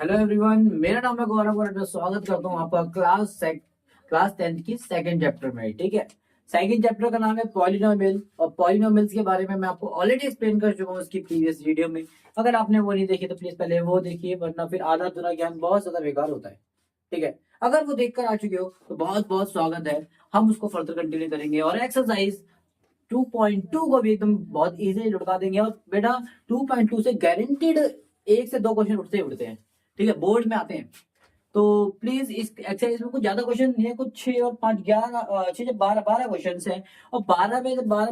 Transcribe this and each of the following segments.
Hello everyone, मेरा नाम है गौरव और मैं स्वागत करता हूँ आपका क्लास 10th की सेकंड चैप्टर में। ठीक है, सेकंड चैप्टर का नाम है पॉलिनोमियल और पॉलिनोमियल्स के बारे में मैं आपको ऑलरेडी एक्सप्लेन कर चुका हूँ उसकी प्रीवियस वीडियो में। अगर आपने वो नहीं देखी तो प्लीज पहले वो देखिए, वरना फिर आधा अधूरा ज्ञान बहुत ज्यादा बेकार होता है। ठीक है, अगर वो देखकर आ चुके हो तो बहुत बहुत स्वागत है। हम उसको फर्दर कंटिन्यू करेंगे और एक्सरसाइज 2.2 को भी एकदम बहुत इजीली लुढ़का देंगे। और बेटा 2.2 से गारंटीड 1 से 2 क्वेश्चन उठते ही उठते हैं। ठीक है, बोर्ड में आते हैं। तो प्लीज इस एक्सरसाइज में कुछ ज्यादा क्वेश्चन नहीं है, कुछ 6 और 5 11 6 12 12 क्वेश्चन है। और 12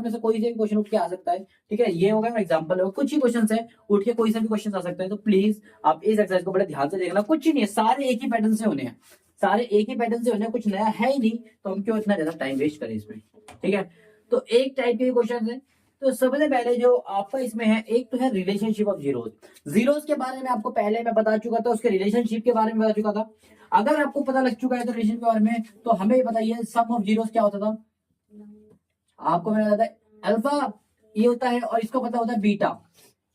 में से कोई से भी क्वेश्चन उठ के आ सकता है। ठीक है, ये होगा एग्जांपल है, कुछ ही क्वेश्चन है, उठ के कोई सा भी क्वेश्चन आ सकता है। तो प्लीज आप इस एक्सरसाइज को बड़े ध्यान से देखना। कुछ ही नहीं है, सारे एक ही पैटर्न से होने हैं, सारे एक ही पैटर्न से होने हैं, कुछ नया है ही नहीं। तो हम क्यों इतना ज्यादा टाइम वेस्ट करें इसमें। ठीक है, तो एक टाइप के क्वेश्चन है। तो सबसे पहले जो आपका इसमें है, एक तो है रिलेशनशिप ऑफ जीरोस। जीरोस के बारे में आपको पहले मैं बता चुका था, उसके रिलेशनशिप के बारे में बता चुका था। अगर आपको पता लग चुका है तो रिलेशनशिप के बारे में, तो हमें ये बताइए सम ऑफ जीरोस क्या होता था। आपको मैंने बताया अल्फा ये होता है और इसका मतलब होता है बीटा।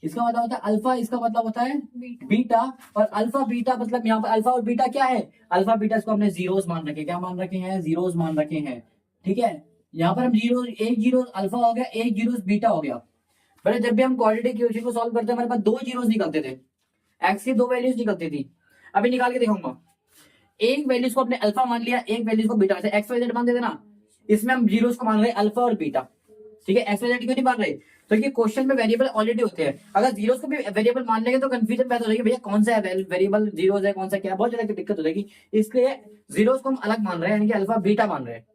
इसका मतलब होता है अल्फा, इसका मतलब होता है बीटा। और अल्फा बीटा मतलब यहाँ पर अल्फा और बीटा क्या है, अल्फा बीटा इसको हमने जीरोस मान रखे, क्या मान रखे हैं, जीरोस मान रखे हैं। ठीक है, यहाँ पर हम जीरो, एक जीरो अल्फा हो गया, एक जीरो बीटा हो गया। बड़े जब भी हम क्वाड्रेटिक इक्वेशन को सॉल्व करते हैं हमारे पास दो जीरोस निकलते थे, एक्स की दो वैल्यूज निकलती थी। अभी निकाल के दिखाऊंगा। एक वैल्यूज को अपने अल्फा मान लिया, एक वैल्यूज को बीटा, एक्स वाई जेड मान देते ना। इसमें हम जीरोस को मान रहे हैं अल्फा और बीटा। ठीक है, एक्स वाई जेड क्यों नहीं मान रहे, तो ये क्वेश्चन में वेरिएबल ऑलरेडी होते हैं। अगर जीरोस को भी वेरिएबल मान लेंगे तो कंफ्यूजन पैदा हो जाएगी, भैया कौन सा है वेरिएबल, जीरोस है कौन सा, क्या बहुत ज्यादा दिक्कत हो जाएगी। इसलिए जीरोस को हम अलग मान रहे हैं, यानी कि अल्फा बीटा मान रहे हैं।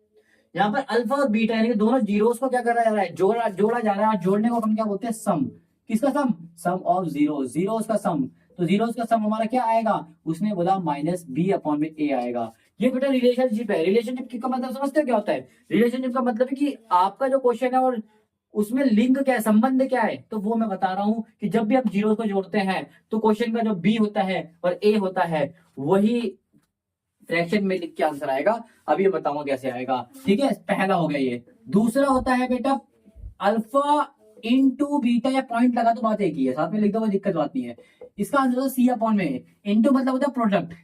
यहाँ पर अल्फा और बीटा यानी कि दोनों जीरोस को क्या करा जा रहा है, जोड़ा जा रहा है। जोड़ने को हम क्या बोलते हैं, सम। किसका सम, सम ऑफ जीरोस, जीरोस का सम। तो जीरोस का सम हमारा क्या आएगा, उसने बोला माइनस बी अपॉन में ए आएगा। ये बेटा रिलेशनशिप है। रिलेशनशिप का मतलब समझते हो क्या होता है, रिलेशनशिप का मतलब है कि आपका जो क्वेश्चन है और उसमें लिंक क्या है, संबंध क्या है, तो वो मैं बता रहा हूं कि जब भी हम जीरो को जोड़ते हैं तो क्वेश्चन का जो बी होता है और ए होता है वही फ्रैक्शन में लिख के आंसर आएगा। अभी मैं बताऊंगा कैसे आएगा। ठीक है, पहला हो गया ये। दूसरा होता है बेटा अल्फा इंटू बीटा, या पॉइंट लगा तो बात एक ही है, साथ में लिख दो, कोई दिक्कत बात नहीं है। इसका आंसर होता सी अपॉन में। इंटू मतलब होता है प्रोडक्ट।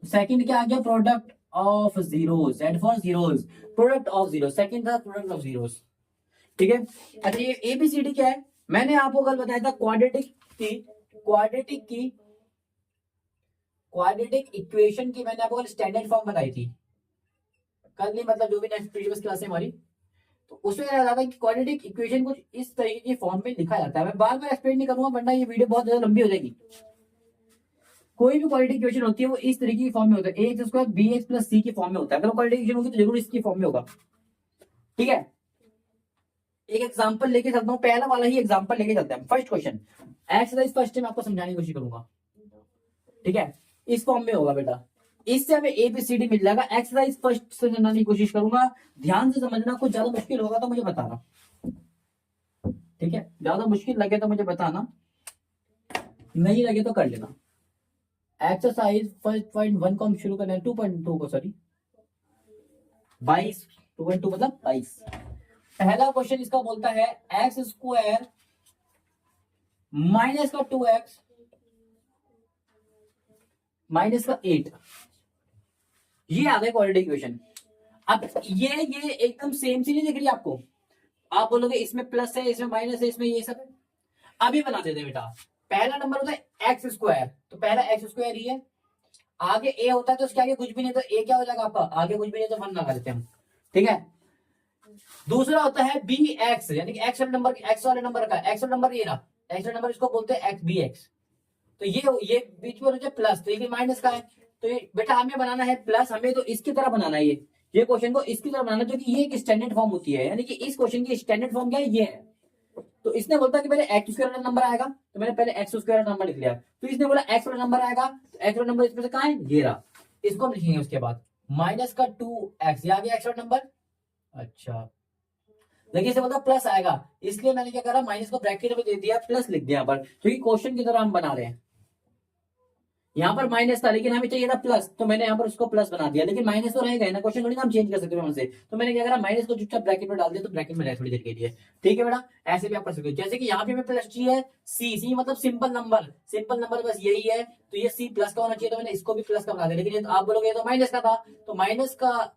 सेकंड क्या आ गया, product of zeros, Z for zeros, product of zero, second था प्रोडक्ट ऑफ जीरोस। ठीक है, अच्छा ये एबीसीडी क्या है, मैंने आपको कल बताया था क्वाड्रेटिक इक्वेशन की मैंने आपको स्टैंडर्ड फॉर्म बताई थी कल, नहीं मतलब जो भी नेक्स्ट प्रीवियस क्लास है हमारी। तो उसमें क्या था कि क्वाड्रेटिक इक्वेशन कुछ इस तरीके की फॉर्म में लिखा जाता है। मैं बार बार एक्सप्लेन नहीं करूंगा वरना ये वीडियो बहुत ज्यादा लंबी हो जाएगी। कोई भी क्वाड्रेटिक इक्वेशन होती है वो इस तरीके की फॉर्म में होता है, a x square b x plus c की फॉर्म में होता है। अगर क्वाड्रेटिक इक्वेशन होगी तो जरूर इसकी फॉर्म में होगा। ठीक है, एक एग्जांपल लेके चलता हूँ, पहला वाला ही एग्जांपल लेके चलते हैं। First question exercise first time आपको समझाने की कोशिश करूंगा। ठीक है, इस फॉर्म में होगा बेटा, इससे हमें एबीसीडी मिल जाएगा। एक्सरसाइज फर्स्ट से समझाने की कोशिश करूंगा, ध्यान से समझना। कुछ ज्यादा मुश्किल होगा तो मुझे बताना। ठीक है, ज्यादा मुश्किल लगे तो मुझे बताना, नहीं लगे तो कर लेना। एक्सरसाइज 1.1 को हम शुरू करना है, 2.2 को, सॉरी 22, 2.2 मतलब 22। पहला क्वेश्चन इसका बोलता है एक्स स्क्वायर माइनस का 2x माइनस का 8, ये आ गया क्वाड्रेटिक इक्वेशन। अब ये एकदम सेम सी नहीं दिख रही आपको, आप बोलोगे इसमें प्लस है, इसमें माइनस है, इसमें ये सब है। अभी बना देते बेटा। पहला नंबर होता है एक्स स्क्वायर, तो पहला एक्स स्क्वायर ही है। आगे ए होता है तो उसके आगे कुछ भी नहीं, तो ए क्या हो जाएगा आपका, आगे कुछ भी नहीं तो 1 लगा देते हम। ठीक है, दूसरा होता है बी एक्स, यानी कि एक्स वाले नंबर का एक्स वाला नंबर ये रहा, एक्स वाला नंबर इसको बोलते हैं एक्स बी एक्स। तो ये बीच में जो प्लस, तो ये माइनस का है। तो ये बेटा हमें बनाना है प्लस, हमें तो इसकी तरह बनाना है ये क्वेश्चन को इसकी तरह बनाना, जो कि ये एक स्टैंडर्ड फॉर्म होती है। यानी कि इस क्वेश्चन की स्टैंडर्ड फॉर्म क्या है, ये है। तो इसने बोलता कि पहले एक्स स्क्वायर वाला नंबर आएगा, तो मैंने पहले एक्स स्क्वायर वाला नंबर लिख लिया। तो इसने बोला एक्स वाला नंबर आएगा, तो एक्स वाला नंबर इसमें से कहां है, ये रहा। इसको हम लिखेंगे उसके बाद माइनस का 2x, ये आ गया एक्स वाला नंबर। अच्छा, देखिए इसे बोलता प्लस आएगा, इसलिए मैंने क्या करा, माइनस को ब्रैकेट में दे दिया, प्लस लिख दिया पर, क्योंकि क्वेश्चन की तरह हम बना रहे हैं। यहाँ पर माइनस था लेकिन हमें चाहिए था प्लस, तो मैंने यहाँ पर उसको प्लस बना दिया, लेकिन माइनस तो रहेगा ही ना, क्वेश्चन थोड़ी ना हम चेंज कर सकते हैं हमसे, तो मैंने क्या करा, माइनस को चुपचाप ब्रैकेट में डाल दिया, तो ब्रैकेट में रहे थोड़ी देर के लिए। ठीक है बेटा, ऐसे भी आप कर सकते हो, जैसे कि यहाँ पे हमें प्लस चाहिए सी, सी मतलब सिंपल नंबर, सिंपल नंबर बस यही है, तो ये सी प्लस का होना चाहिए, तो मैंने इसको भी प्लस का बना दिया, लेकिन आप बोलोगे तो माइनस का था, तो माइनस का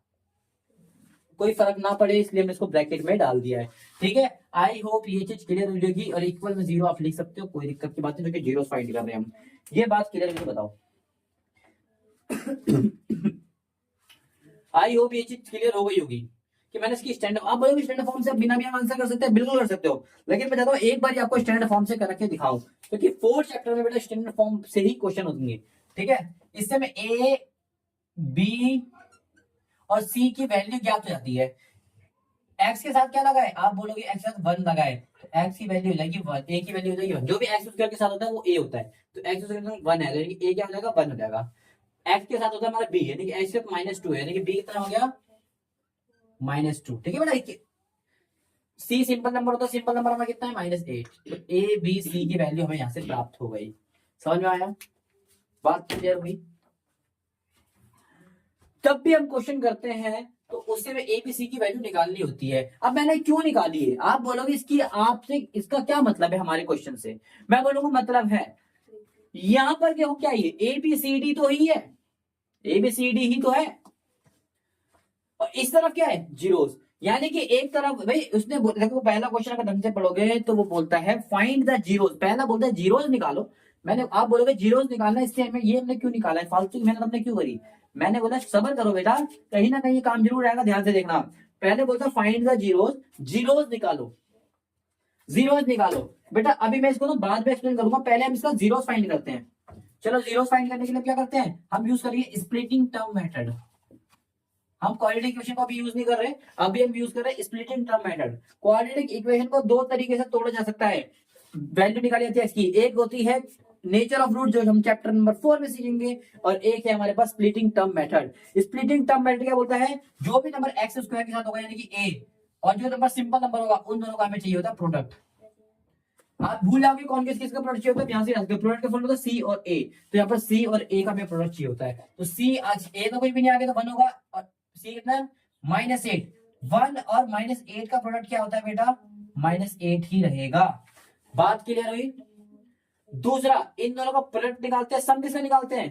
कोई फर्क ना पड़े इसलिए हमने इसको ब्रैकेट में डाल दिया है। ठीक है, आई होप ये चीज क्लियर हो जाएगी, और इक्वल में जीरो आप लिख सकते हो, कोई दिक्कत की बात नहीं, क्योंकि जीरो फाइंड कर रहे हैं हम। ये बात क्लियर मुझे बताओ। आई होप ये चीज क्लियर हो गई होगी कि मैंने इसकी स्टैंडर्ड, आप बोलोगे स्टैंडर्ड फॉर्म से बिना भी हम आंसर कर सकते हैं, बिल्कुल कर सकते हो, लेकिन मैं चाहता हूँ एक बार आपको स्टैंडर्ड फॉर्म से करके दिखाऊं, क्योंकि फोर्थ चैप्टर में बेटा स्टैंडर्ड फॉर्म से ही क्वेश्चन होंगे। ठीक है, इससे में ए बी और सी की वैल्यू ज्ञात हो जाती है। एक्स के साथ क्या लगाए, आप बोलोगे एक्स के साथ 1 लगाए, एक्स की वैल्यू हो जाएगी 1, ए की वैल्यू हो जाएगी 1, जो भी एक्स स्क्वायर के साथ होता है वो ए होता है, तो एक्स स्क्वायर के साथ 1 है, यानी कि ए क्या हो जाएगा 1 हो जाएगा। एक्स के साथ होता है हमारा बी, यानी कि एक्स के साथ -2 है, यानी कि बी कितना हो गया -2। ठीक है बेटा, सी सिंपल नंबर होता है, सिंपल नंबर हमारा कितना है -8, तो ए बी सी की वैल्यू हमें यहाँ से प्राप्त हो गई। समझ में आया, बात क्लियर हुई। जब भी हम क्वेश्चन करते हैं तो उससे में ए बी सी की वैल्यू निकालनी होती है। अब मैंने क्यों निकाली है, आप बोलोगे इसकी आपसे इसका क्या मतलब है हमारे क्वेश्चन से, मैं बोलूंगा मतलब है यहां पर क्या हो, क्या ये ए बी सी डी तो ही है, ए बी सी डी ही तो है, और इस तरफ क्या है जीरोस, यानी कि एक तरफ भाई उसने देखो पहला क्वेश्चन अगर ढंग से पढ़ोगे तो वो बोलता है फाइंड द जीरोस, पहला बोलता है जीरोस निकालो। मैंने, आप बोलोगे जीरोस निकालना, इससे हमें ये हमने क्यों निकाला है, फालतू की मेहनत हमने क्यों करी। मैंने बोला सबर करो बेटा, कहीं ना कहीं काम जरूर आएगा, ध्यान से देखना। पहले बोलता फाइंड द जीरोस, जीरोस निकालो, जीरोस निकालो। बेटा अभी मैं इसको तो बाद में एक्सप्लेन करूंगा, पहले हम इसका जीरोस फाइंड करते हैं। चलो जीरोस फाइंड करने के लिए क्या करते हैं, हम यूज करेंगे स्प्लिटिंग टर्म मेथड। हम क्वाड्रेटिक इक्वेशन को अभी यूज नहीं कर रहे, अभी हम यूज कर रहे हैं splitting term method. Quadratic equation को दो तरीके से तोड़ा जा सकता है, वैल्यू निकाली जाती है इसकी, एक होती है नेचर ऑफ रूट जो हम चैप्टर नंबर 4 में सीखेंगे, और एक है हमारे पास splitting term method. Splitting term method क्या बोलता है, जो भी नंबर एक्स स्क्वायर के साथ होगा यानी कि ए, और जो नंबर सिंपल नंबर होगा उन दोनों का हमें चाहिए होता है प्रोडक्ट। आप भूल जाओगे कौन किस किस का प्रोडक्ट चाहिए होता है, यहाँ से प्रोडक्ट का फॉर्मूला होता है सी और ए, तो यहाँ पर सी और ए का हमें प्रोडक्ट चाहिए होता है, तो सी आज ए तो कुछ भी नहीं आ गया तो 1 होगा, और सी कितना -8, 1 और -8 का प्रोडक्ट क्या होता है बेटा -8 ही रहेगा। बात क्लियर हुई। दूसरा, इन दोनों का प्रोडक्ट निकालते हैं, सम किसका निकालते हैं,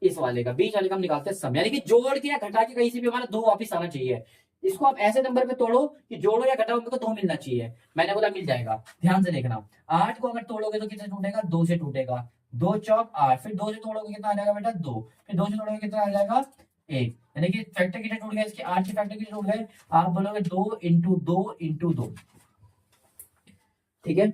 इस वाले का, बीच वाले का हम निकालते हैं सम, यानी कि जोड़ के या घटा के कहीं से भी हमारा 2 वापस आना चाहिए। इसको आप ऐसे नंबर पे तोड़ो कि जोड़ो या घटाओ मेरे को 2 मिलना चाहिए, मैंने बोला मिल जाएगा। ध्यान से देखना, 8 को अगर तोड़ोगे तो कितने टूटेगा, 2 से टूटेगा, 2 चौक 8, फिर 2 से तोड़ोगे कितना आ जाएगा बेटा 2, फिर 2 से तोड़ोगे कितना आ जाएगा 1, यानी कि फैक्टर कितने टूट गए इसके, 8 के फैक्टर कितने टूट गए, आप बोलोगे 2 इंटू 2 इंटू 2। ठीक है,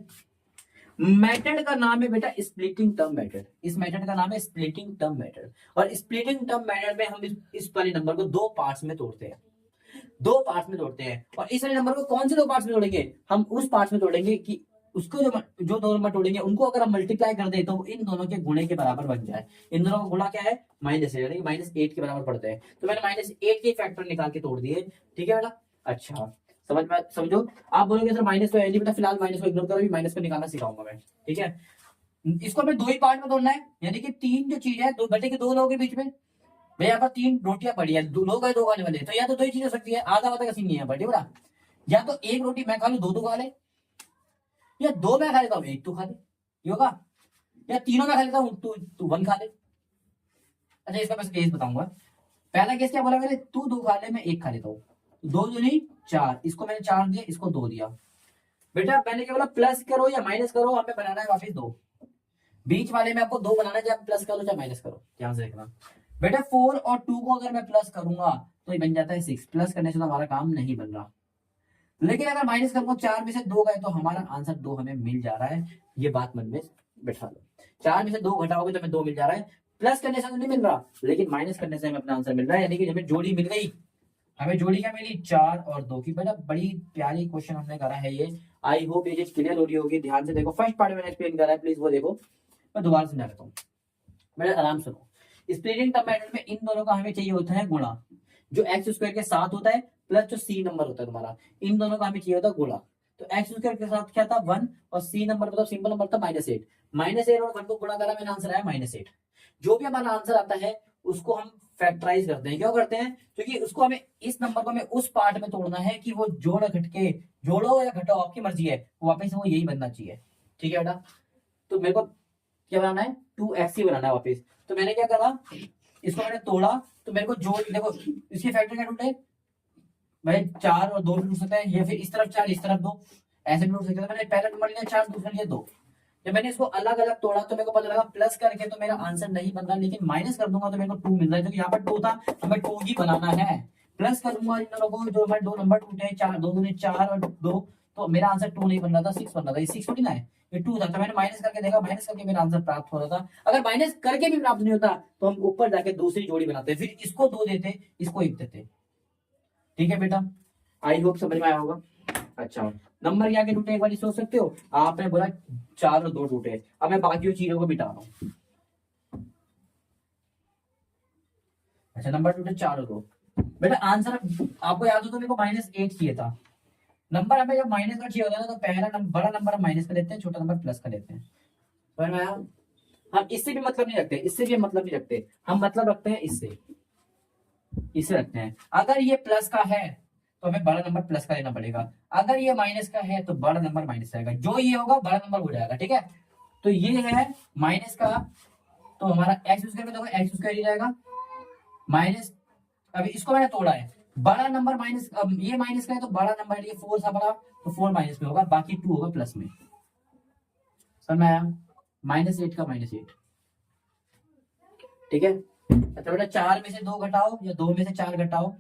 मेथड का नाम है बेटा स्प्लिटिंग टर्म मेथड, इस मेथड का नाम है स्प्लिटिंग टर्म मेथड। और स्प्लिटिंग टर्म मेथड में हम इस वाले नंबर को 2 पार्ट्स में तोड़ते हैं, 2 पार्ट्स में तोड़ते हैं। और इस वाले नंबर को कौन से 2 पार्ट्स में तोड़ेंगे, हम उस पार्ट्स में तोड़ेंगे कि उसको जो 2 नंबर तोड़ेंगे उनको अगर हम मल्टीप्लाई कर दे तो इन दोनों के गुणे के बराबर बन जाए। इन दोनों का गुणा क्या है माइनस है, यानी -8 के बराबर पड़ता है, तो मैंने -8 के फैक्टर निकाल के तोड़ दिए। ठीक है बेटा, अच्छा समझ में, समझो। आप बोलोगे सर माइनस तो है नहीं बेटा, फिलहाल माइनस को इग्नोर करो, अभी माइनस को निकालना सिखाऊंगा मैं। ठीक है, इसको हमें 2 ही पार्ट में तोड़ना है, यानी कि 3 जो चीज है, 2 बटे के 2 लोगों के बीच में, भाई यहाँ पर 3 रोटियां पड़ी है, 2 लोग है 2 खाने वाले, तो या तो 2 ही चीज हो सकती है, आधा आधा का सीन नहीं है बटे बड़ा, या तो 1 रोटी मैं खा लू 2 खा ले, या 2 मैं खा लेता हूँ 1 तू खा ले, ये होगा, या तीनों मैं खा लेता हूँ तू 1 खा ले। अच्छा इसका मैं केस बताऊंगा, पहला केस क्या बोला मैंने, तू 2 खा ले मैं 1 खा लेता हूँ, 2 दूनी 4, इसको मैंने 4 दिया, इसको 2 दिया। बेटा मैंने क्या बोला, प्लस करो या माइनस करो, हमें बनाना है वापिस 2, बीच वाले में आपको 2 बनाना है, चाहे प्लस करो चाहे माइनस करो, ध्यान से देखना बेटा। 4 और 2 को अगर मैं प्लस करूंगा तो ये बन जाता है 6, प्लस करने से तो हमारा काम नहीं बन रहा, लेकिन अगर माइनस करूंगा 4 में से 2 गए तो हमारा आंसर 2 हमें मिल जा रहा है, ये बात मन में बैठा लो। 4 में से 2 घटाओगे तो हमें 2 मिल जा रहा है, प्लस करने से तो नहीं मिल रहा, लेकिन माइनस करने से हमें अपना आंसर मिल रहा है, यानी कि हमें जोड़ी मिल गई। हमें जोड़ी क्या मिली, 4 और 2 की। बेटा बड़ी प्यारी क्वेश्चन हमने करा है ये, आई होप ये चीज क्लियर हो रही होगी। ध्यान से देखो, फर्स्ट पार्ट मैंने एक्सप्लेन करा है, प्लीज वो देखो, मैं दोबारा समझा देता हूँ, बेटा आराम सुनो। स्प्लिटिंग टर्म मेथड में इन दोनों का हमें चाहिए होता है गुणा, जो एक्स स्क्वायर के साथ होता है प्लस जो सी नंबर होता है तुम्हारा, इन दोनों का हमें चाहिए होता है गुणा। तो एक्स स्क्वायर के साथ क्या था 1 और सी नंबर मतलब सिंपल नंबर था -8। -8 और 1 को गुणा करा मैंने आंसर आया -8। जो भी हमारा आंसर आता है उसको हम फैक्टराइज करते हैं। क्यों करते हैं? क्योंकि उसको हमें इस नंबर को हमें उस पार्ट में तोड़ना है कि वो जोड़ घट के जोड़ो या घटाओ आपकी मर्जी है, वापस वो यही बनना चाहिए। ठीक है बेटा, तो मेरे को क्या बनाना है 2x ही बनाना है वापस। तो मैंने क्या करा, इसको मैंने तोड़ा, तो मेरे को जोड़ देखो इसके फैक्टर क्या टूटे भाई 4 और 2 भी टूट सकता है, या फिर इस तरफ 4 इस तरफ 2 ऐसे भी टूट सकता है। मैंने पहला नंबर लिया 4, दूसरा लिया 2। जब मैंने इसको अलग अलग तोड़ा तो मेरे को पता लगा प्लस करके तो मेरा आंसर नहीं बन रहा, लेकिन माइनस कर दूंगा तो मेरे को 2 मिल रहा है, क्योंकि यहाँ पर 2 था हमें 2 ही बनाना है। प्लस करूंगा इन दोनों को, जो हमारे 2 नंबर टूटे 4 2 दूनी 4 और 2, तो मेरा आंसर 2 नहीं बन रहा था 6 बन रहा था। ये 6 थोड़ी ना है, ये 2 था। तो मैंने माइनस करके देखा, माइनस करके मेरा आंसर प्राप्त हो रहा था। अगर माइनस करके भी प्राप्त नहीं होता तो हम ऊपर जाके दूसरी जोड़ी बनाते, फिर इसको 2 देते, इसको 1 देते। ठीक है बेटा, आई होप समझ में आया होगा। अच्छा, नंबर क्या के टूटे एक बार सोच सकते हो। आपने बोला 4 और 2 टूटे, अब मैं बाकी चीजों को मिटा रहा हूँ। अच्छा, नंबर टूटे 4 और 2। बेटा आंसर आपको याद हो तो मेरे को -8 चाहिए था। नंबर हमें जब माइनस का चाहिए होता है ना, तो पहला नंबर बड़ा नंबर हम माइनस का लेते हैं, छोटा नंबर प्लस का लेते हैं। समझ में आया? हम इससे भी मतलब नहीं रखते, इससे भी मतलब नहीं रखते, हम मतलब रखते हैं इससे, इसे रखते हैं। अगर ये प्लस का है तो हमें बड़ा नंबर प्लस का लेना पड़ेगा, अगर ये माइनस का है तो बड़ा नंबर माइनस आएगा, जो ये होगा बड़ा नंबर हो जाएगा। ठीक है, तो ये है माइनस का, तो हमारा एक्स स्क्वायर में देखो एक्स स्क्वायर ही जाएगा माइनस। अभी इसको मैंने तोड़ा है, बड़ा नंबर माइनस, अब ये माइनस का है तो बड़ा नंबर ये 4 था बड़ा, तो 4 माइनस में होगा, बाकी 2 होगा प्लस में। समझ में आया? -8 का -8। ठीक है, अच्छा बेटा 4 में से 2 घटाओ या 2 में से 4 घटाओ,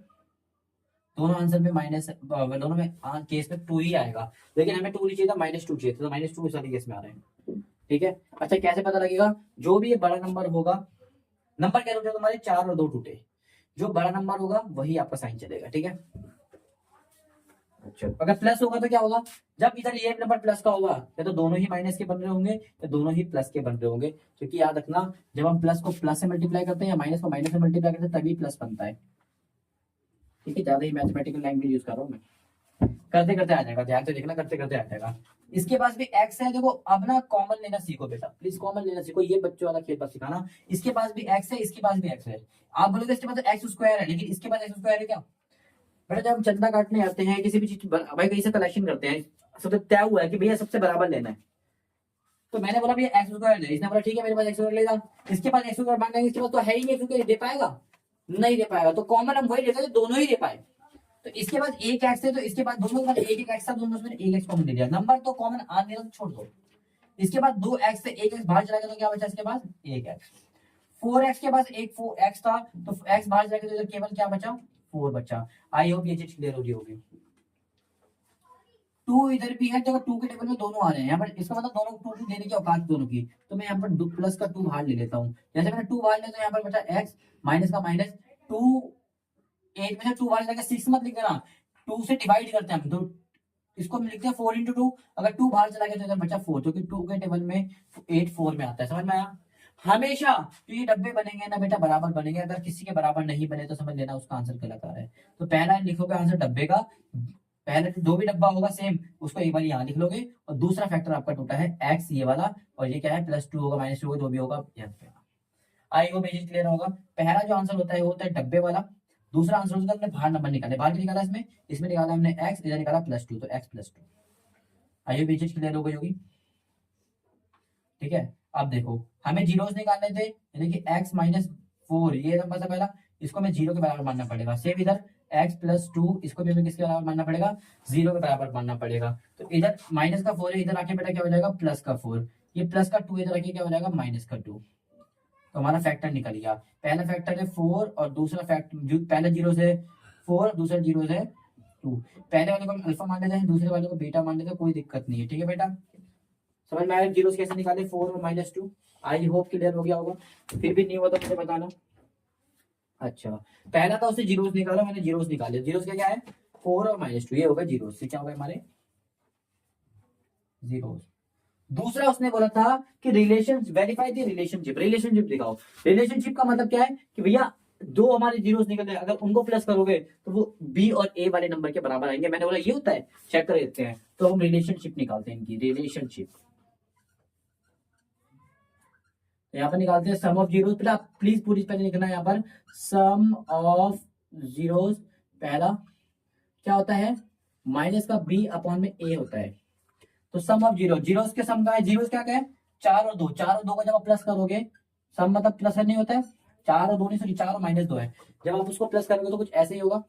दोनों आंसर में माइनस, दोनों में केस में 2 ही आएगा, लेकिन हमें 2 नहीं चाहिए था, -2 चाहिए था, तो -2 सारी केस में आ रहे हैं। ठीक है, अच्छा कैसे पता लगेगा? जो भी ये बड़ा नंबर होगा, नंबर क्या टूटे तुम्हारे 4 और 2 टूटे, जो बड़ा नंबर होगा वही आपका साइन चलेगा। ठीक है, अच्छा अगर प्लस होगा तो क्या होगा, जब इधर ये नंबर प्लस का होगा या तो दोनों ही माइनस के बन रहे होंगे या दोनों ही प्लस के बन रहे होंगे, क्योंकि याद रखना जब हम प्लस को प्लस से मल्टीप्लाई करते हैं या माइनस को माइनस से मल्टीप्लाई करते हैं तभी प्लस बनता है। ठीक है, ज्यादा ही मैथमेटिकल लैंग्वेज यूज कर रहा हूँ मैं, करते करते आ जाएगा, ध्यान से देखना, करते करते आ जाएगा। इसके पास भी एक्स है, देखो अब ना कॉमन लेना सीखो बेटा, प्लीज कॉमन लेना सीखो, ये बच्चों वाला खेल पर सिखाना। इसके पास भी एक्स है, इसके पास भी एक्स है, आप बोलोगे इसके पास एक्स स्क्वायर है, लेकिन इसके पास एक्स स्क्वायर है क्या बेटा? जब हम चंदा काटने आते हैं किसी भी चीज भाई कहीं से कलेक्शन करते हैं, सबसे तय हुआ है कि भैया सबसे बराबर लेना है, तो मैंने बोला भैया एक्स स्क्वायर ले, इसने बोला ठीक है मेरे पास एक्स स्क्वायर लेगा, इसके पास एक्स स्क्वायर मांगेंगे, इसके पास तो है ही नहीं, क्योंकि दे पाएगा नहीं, दे पाएगा, तो कॉमन हम वही लेते हैं दोनों ही दे पाए। तो इसके पास एक एक्स है, तो इसके पास दोनों के पास एक एक एक्स था, दोनों में एक एक्स कॉमन ले लिया, नंबर तो कॉमन आ नहीं रहा तो छोड़ दो। इसके पास 2 एक्स से एक एक्स बाहर चला गया तो क्या बचा इसके पास एक एक्स। 4x के पास एक 4x था, तो x बाहर जाएगा तो इधर केवल क्या बचा 4 बचा। आई होप ये चीज क्लियर हो गई होगी। 2 इधर भी है, देखो 2 के टेबल में दोनों आ रहे हैं, यहाँ पर इसका मतलब दोनों 2 देने की औकात दोनों की, तो मैं यहाँ पर प्लस का 2 बाहर ले लेता हूँ। जैसे मैंने 2 बाहर लिया तो यहाँ पर बचा x माइनस का माइनस 2, 8 में से 2 बाहर जाएगा, 6 मत लिख देना, 2 से डिवाइड करते हैं हम, तो इसको हम लिखते हैं 4 into 2, अगर 2 बाहर चला गया तो इधर बचा 4, क्योंकि 2 के टेबल में 8 4 में आता है। समझ में आया? हमेशा जो ये डब्बे बनेंगे ना बेटा बराबर बनेंगे, अगर किसी के बराबर नहीं बने तो समझ लेना उसका आंसर गलत आ रहा है। तो पहला लिखोगे आंसर डब्बे का, पहले जो भी डब्बा होगा सेम उसको एक बार यहाँ लिख लोगे, और दूसरा फैक्टर आपका टूटा है एक्स ये वाला, और ये क्या है +2 होगा -2 होगा, जो भी होगा यहाँ पे। आई होप ये क्लियर होगा। पहला जो आंसर होता है वो होता है डब्बे वाला, दूसरा आंसर होता है हमने बाहर नंबर निकाले, बाहर निकाला इसमें, इसमें निकाला हमने एक्स, इधर निकाला +2, तो x +2। आई होप ये चीज क्लियर हो गई होगी। ठीक है, अब देखो हमें जीरोस निकालने थे, यानी कि x -4 ये नंबर था पहला, इसको हमें 0 के बराबर मानना पड़ेगा। सेम इधर x +2 इसको भी हमें किसके बराबर मानना पड़ेगा 0 के बराबर मानना पड़ेगा। तो इधर माइनस का 4 है, इधर आके बेटा क्या हो जाएगा प्लस का 4, ये प्लस का 2 इधर आके क्या हो जाएगा माइनस का 2। तो हमारा फैक्टर निकल गया, पहला फैक्टर है 4 और दूसरा फैक्टर जो पहले 0 से 4 दूसरा 0 से 2, पहले वाले को हम अल्फा मान लेते हैं, दूसरे वाले को बीटा मान लेते हैं, कोई दिक्कत नहीं है। ठीक है बेटा, समझ में आया जीरोस कैसे निकाले 4 और -2। आई होप क्लियर हो गया होगा, फिर भी नहीं हुआ तो मुझे बताना। अच्छा पहला था उससे जीरोस निकाला, मैंने जीरोस निकाले, जीरोस क्या क्या है 4 और -2, ये होगा जीरोस से क्या होगा हमारे जीरोस। दूसरा उसने बोला था कि relation verify the relationship, relationship दिखाओ। रिलेशनशिप का मतलब क्या है कि भैया दो हमारे जीरोस निकल रहे, अगर उनको प्लस करोगे तो वो बी और ए वाले नंबर के बराबर आएंगे। मैंने बोला ये होता है, चेक कर देते हैं। तो हम रिलेशनशिप निकालते हैं इनकी, रिलेशनशिप यहाँ पर निकालते हैं सम ऑफ जीरोस। प्लीज पूरी पहले लिखना है यहाँ पर, सम ऑफ जीरोस पहला क्या होता है, माइनस का बी अपॉन में ए होता है। तो सम ऑफ जीरो, जीरोस के सम का है, जीरोस क्या है, 4 और 2, 4 और 2 का जब आप प्लस करोगे, सम मतलब प्लस नहीं होता है, 4 और 2 नहीं, सॉरी 4 और -2 है, जब आप उसको प्लस करोगे तो कुछ ऐसे ही होगा।